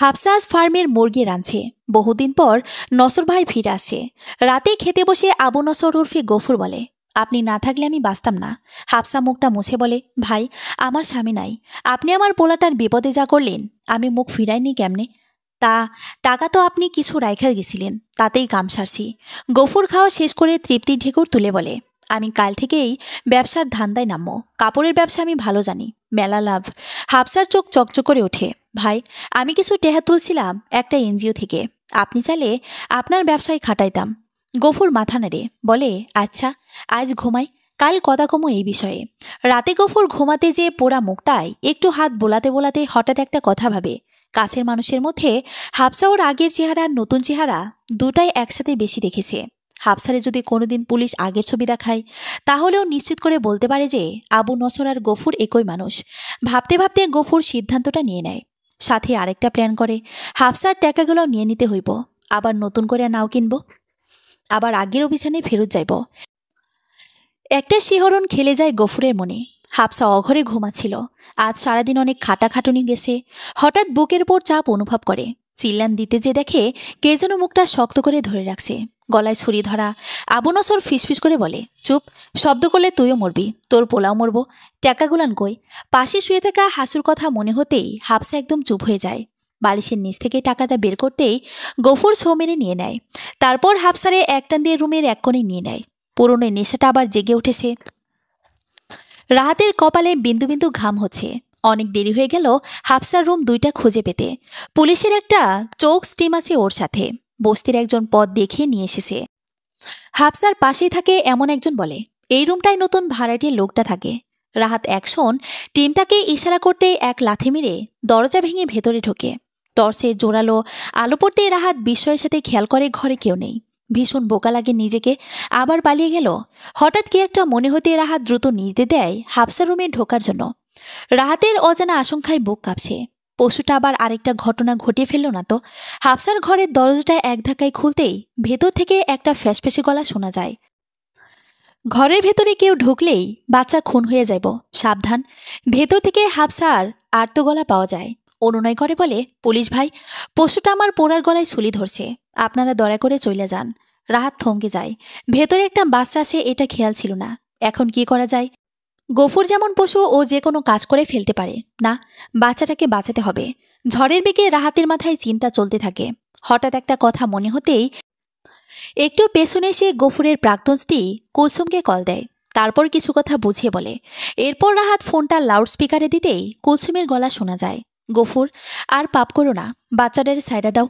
হাফসাজ ফার্মের মুরগি রাঁধছে। বহুদিন পর নসর ভাই ফিরে আসে। রাতে খেতে বসে আবু নসর উর্ফে গফুর বলে, আপনি না থাকলে আমি বাঁচতাম না। হাফসা মুখটা মুছে বলে, ভাই, আমার স্বামী নাই, আপনি আমার পোলাটার বিপদে যা করলেন আমি মুখ ফিরাইনি কেমনে? তা টাকা তো আপনি কিছু রাইখা গেছিলেন, তাতেই কাম সারছি। গফুর খাওয়া শেষ করে তৃপ্তির ঢেকুর তুলে বলে, আমি কাল থেকেই ব্যবসার ধান্দায় নামবো। কাপড়ের ব্যবসা আমি ভালো জানি, মেলা লাভ। হাফসার চোখ চকচক করে ওঠে, ভাই, আমি কিছু টেহা তুলছিলাম একটা এনজিও থেকে, আপনি চাইলে আপনার ব্যবসায় খাটাইতাম। গফুর মাথা নেড়ে বলে, আচ্ছা, আজ ঘুমাই, কাল কথা কমো এই বিষয়ে। রাতে গফুর ঘুমাতে যেয়ে পোড়া মুখটায় একটু হাত বোলাতে বোলাতে হঠাৎ একটা কথা ভাবে। কাছের মানুষের মধ্যে হাফসা ওর আগের চেহারা আর নতুন চেহারা দুটাই একসাথে বেশি দেখেছে। হাফসারে যদি কোনোদিন পুলিশ আগের ছবি দেখায়, তাহলেও নিশ্চিত করে বলতে পারে যে আবু নসর আর গফুর একই মানুষ। ভাবতে ভাবতে গফুর সিদ্ধান্তটা নিয়ে নেয়। সাথে আরেকটা প্ল্যান করে, হাফসার টাকাগুলো নিয়ে নিতে হইব, আবার নতুন করে নাও কিনব, আবার আগের অভিযানে ফেরত যাইব। একটা শিহরণ খেলে যায় গফুরের মনে। হাফসা অঘরে ঘুমাচ্ছিল। আজ সারাদিন অনেক খাটাখাটুনি গেছে। হঠাৎ বুকের ওপর চাপ অনুভব করে। চিল্লান দিতে যে দেখে কে যেন মুখটা শক্ত করে ধরে রাখছে, গলায় ছুরি ধরা। আবু নসর ফিসফিস করে বলে, চুপ, শব্দ করলে তুইও মরবি, তোর পোলাও মরবো। টাকাগুলান কই? পাশে শুয়ে থাকা হাসুর কথা মনে হতেই হাফসা একদম চুপ হয়ে যায়। বালিশের নিচ থেকে টাকাটা বের করতেই গফুর ছো মেরে নিয়ে নেয়। তারপর হাফসারে একটান দিয়ে রুমের এক কোণে নিয়ে নেয়। পুরনো নেশাটা আবার জেগে উঠেছে। রাহাতের কপালে বিন্দু বিন্দু ঘাম হচ্ছে। অনেক দেরি হয়ে গেল হাফসার রুম দুইটা খুঁজে পেতে। পুলিশের একটা চোখ স্টিম আছে ওর সাথে। বস্তির একজন পথ দেখিয়ে নিয়ে এসেছে। হাফসার পাশেই থাকে এমন একজন বলে, এই রুমটায় নতুন ভাড়াটির লোকটা থাকে। রাহাত অ্যাকশন টিমটাকে ইশারা করতে এক লাথি মেরে দরজা ভেঙে ভেতরে ঢোকে। টর্চের জোরালো আলো পড়তেই রাহাত বিস্ময়ের সাথে খেয়াল করে ঘরে কেউ নেই। ভীষণ বোকা লাগে নিজেকে, আবার পালিয়ে গেল। হঠাৎ কি একটা মনে হতে রাহাত দ্রুত নিতে দেয় হাফসার রুমে ঢোকার জন্য। রাহাতের অজানা আশঙ্কায় বুক কাঁপছে। পশুটা আবার আরেকটা ঘটনা ঘটিয়ে ফেলল না তো? হাফসার ঘরের দরজাটা এক ধাক্কায় খুলতেই ভেতর থেকে একটা ফ্যাসফ্যাসে গলা শোনা যায়। ঘরের ভেতরে কেউ ঢুকলেই বাচ্চা খুন হয়ে যাইব, সাবধান। ভেতর থেকে হাফসার আর্ত গলা পাওয়া যায়। অনুনয় করে বলে, পুলিশ ভাই, পশুটা আমার পোড়ার গলায় ছুলি ধরছে, আপনারা দয়া করে চলে যান। রাহাত থমকে যায়। ভেতরে একটা বাচ্চা আছে এটা খেয়াল ছিল না। এখন কি করা যায়? গফুর যেমন পশু, ও যে কোনো কাজ করে ফেলতে পারে না, বাচ্চাটাকে বাঁচাতে হবে। ঝড়ের বেগে রাহাতের মাথায় চিন্তা চলতে থাকে। হঠাৎ একটা কথা মনে হতেই একটু পেছনে এসে গফুরের প্রাক্তন স্ত্রী কুলসুমকে কল দেয়। তারপর কিছু কথা বুঝিয়ে বলে। এরপর রাহাত ফোনটা লাউড স্পিকারে দিতেই কুলসুমের গলা শোনা যায়, গফুর, আর পাপ করো না, বাচ্চাটার সাইডা দাও।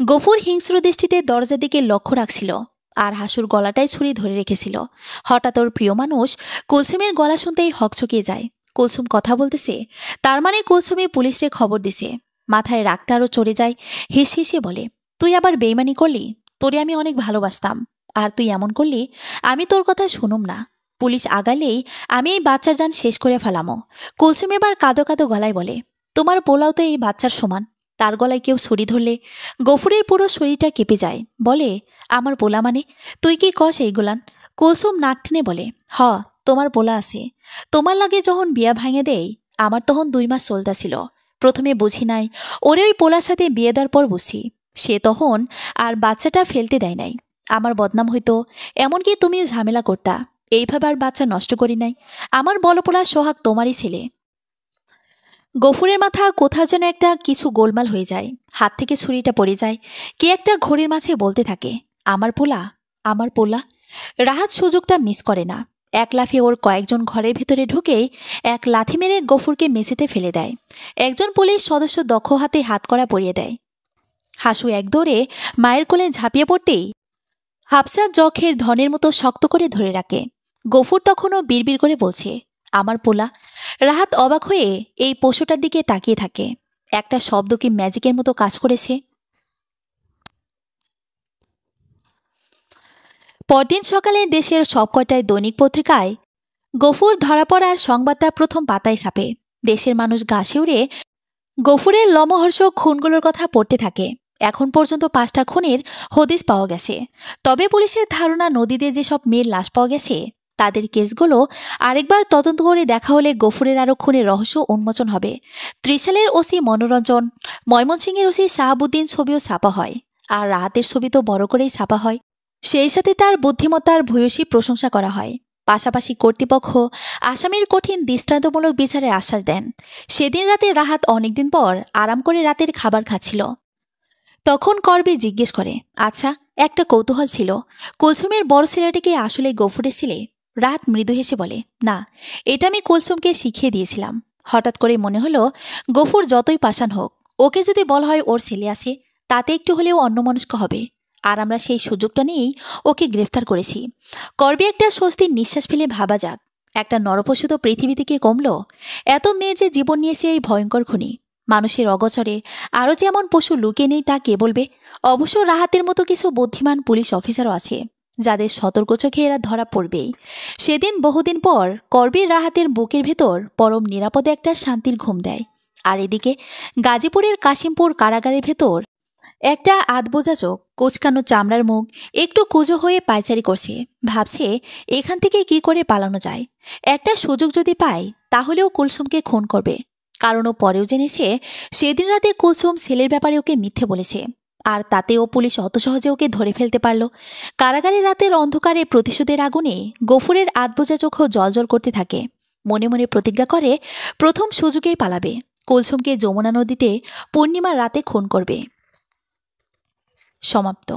গফুর হিংস্র দৃষ্টিতে দরজার দিকে লক্ষ্য রাখছিল আর হাসুর গলাটায় ছুরি ধরে রেখেছিল। হঠাৎ ওর প্রিয় মানুষ কুলসুমের গলা শুনতেই হকচকিয়ে যায়। কুলসুম কথা বলতেছে, তার মানে কুলসুমে পুলিশে খবর দিছে। মাথায় রাগটা আরও চড়ে যায়। হেসে হেসে বলে, তুই আবার বেইমানি করলি? তোরে আমি অনেক ভালোবাসতাম, আর তুই এমন করলি, আমি তোর কথা শুনুম না। পুলিশ আগালেই আমি এই বাচ্চার জান শেষ করে ফেলামো। কুলসুম এবার কাঁদো কাঁদো গলায় বলে, তোমার পোলাও তো এই বাচ্চার সমান, তার গলায় কেউ ছুরি ধরলে গফুরের পুরো শরীরটা কেঁপে যায়। বলে, আমার পোলা মানে? তুই কি কস এইগুলান? কুলসুম নাক টেনে বলে, হ, তোমার পোলা আছে। তোমার লাগে যখন বিয়া ভাঙে দেয়, আমার তখন 2 মাস চলতাছিল। প্রথমে বুঝি নাই, ওরে ওই পোলার সাথে বিয়ে দেওয়ার পর বুঝি সে তখন আর বাচ্চাটা ফেলতে দেয় নাই। আমার বদনাম হইতো, এমনকি তুমি ঝামেলা করতা। এইভাবে আর বাচ্চা নষ্ট করি নাই। আমার বলপোলা সোহাগ তোমারই ছেলে। গফুরের মাথা কোথাও যেন একটা কিছু গোলমাল হয়ে যায়। হাত থেকে ছুরিটা পড়ে যায়। কে একটা ঘড়ির মাঝে বলতে থাকে, আমার পোলা, আমার পোলা। রাহাত সুযোগটা মিস করে না। এক লাফে ওর কয়েকজন ঘরের ভেতরে ঢুকেই এক লাথি মেরে গফুরকে মেঝেতে ফেলে দেয়। একজন পুলিশ সদস্য দক্ষ হাতে হাতকড়া পরিয়ে দেয়। হাসু এক দৌড়ে মায়ের কোলে ঝাঁপিয়ে পড়তেই হাফসা জখের ধনের মতো শক্ত করে ধরে রাখে। গফুর তখনও বিড়বিড় করে বলছে, আমার পোলা। রাহাত অবাক হয়ে এই পশুটার দিকে তাকিয়ে থাকে। একটা শব্দ কি ম্যাজিকের মতো কাজ করেছে। পরদিন সকালে দেশের সবকটায় দৈনিক পত্রিকায় গফুর ধরা পড়ার সংবাদটা প্রথম পাতায় ছাপে। দেশের মানুষ গা শিউরে গফুরের লোমহর্ষক খুনগুলোর কথা পড়তে থাকে। এখন পর্যন্ত 5টা খুনের হদিস পাওয়া গেছে। তবে পুলিশের ধারণা, নদীতে যেসব মেয়ের লাশ পাওয়া গেছে তাদের কেসগুলো আরেকবার তদন্ত করে দেখা হলে গফুরের আরো খুনের রহস্য উন্মোচন হবে। ত্রিশালের ওসি মনোরঞ্জন, ময়মনসিংহের ওসি শাহাবুদ্দিন ছবিও ছাপা হয়। আর রাহাতের ছবি তো বড় করেই ছাপা হয়। সেই সাথে তার বুদ্ধিমত্তার ভূয়সী প্রশংসা করা হয়। পাশাপাশি কর্তৃপক্ষ আসামির কঠিন দৃষ্টান্তমূলক বিচারের আশ্বাস দেন। সেদিন রাতে রাহাত অনেকদিন পর আরাম করে রাতের খাবার খাচ্ছিল। তখন করবি জিজ্ঞেস করে, আচ্ছা, একটা কৌতূহল ছিল, কুলসুমের বড় ছেলেটিকে আসলে গফুরের ছেলে? রাত মৃদু হেসে বলে, না, এটা আমি কুলসুমকে শিখিয়ে দিয়েছিলাম। হঠাৎ করে মনে হলো, গফুর যতই পাষাণ হোক, ওকে যদি বলা হয় ওর ছেলে আছে, তাতে একটু হলেও অন্যমনস্ক হবে। আর আমরা সেই সুযোগটা নিয়েই ওকে গ্রেফতার করেছি। করবি একটা স্বস্তির নিঃশ্বাস ফেলে ভাবা যাক, একটা নরপশু তো পৃথিবী থেকে কমলো। এত মেয়ের যে জীবন নিয়েছে এই ভয়ঙ্কর খুনি। মানুষের অগোচরে আরও যেমন পশু লুকে নেই তা কে বলবে? অবশ্য রাহাতের মতো কিছু বুদ্ধিমান পুলিশ অফিসারও আছে, যাদের সতর্ক চোখে এরা ধরা পড়বেই। সেদিন বহুদিন পর করবির রাহাতের বুকের ভেতর পরম নিরাপদে একটা শান্তির ঘুম দেয়। আর এদিকে গাজীপুরের কাশিমপুর কারাগারের ভেতর একটা আধবোজা চোখ, কোচকানো চামড়ার মুখ একটু কুজো হয়ে পায়চারি করছে। ভাবছে এখান থেকে কি করে পালানো যায়। একটা সুযোগ যদি পায় তাহলেও কুলসুমকে খুন করবে। কারণ ও পরেও জেনেছে সেদিন রাতে কুলসুম ছেলের ব্যাপারে ওকে মিথ্যে বলেছে। আর তাতেও পুলিশ অত সহজে ওকে ধরে ফেলতে পারল। কারাগারের রাতের অন্ধকারে প্রতিশোধের আগুনে গফুরের আধবোজা চোখও জলজল করতে থাকে। মনে মনে প্রতিজ্ঞা করে প্রথম সুযোগেই পালাবে। কুলসুমকে যমুনা নদীতে পূর্ণিমার রাতে খুন করবে। সমাপ্ত।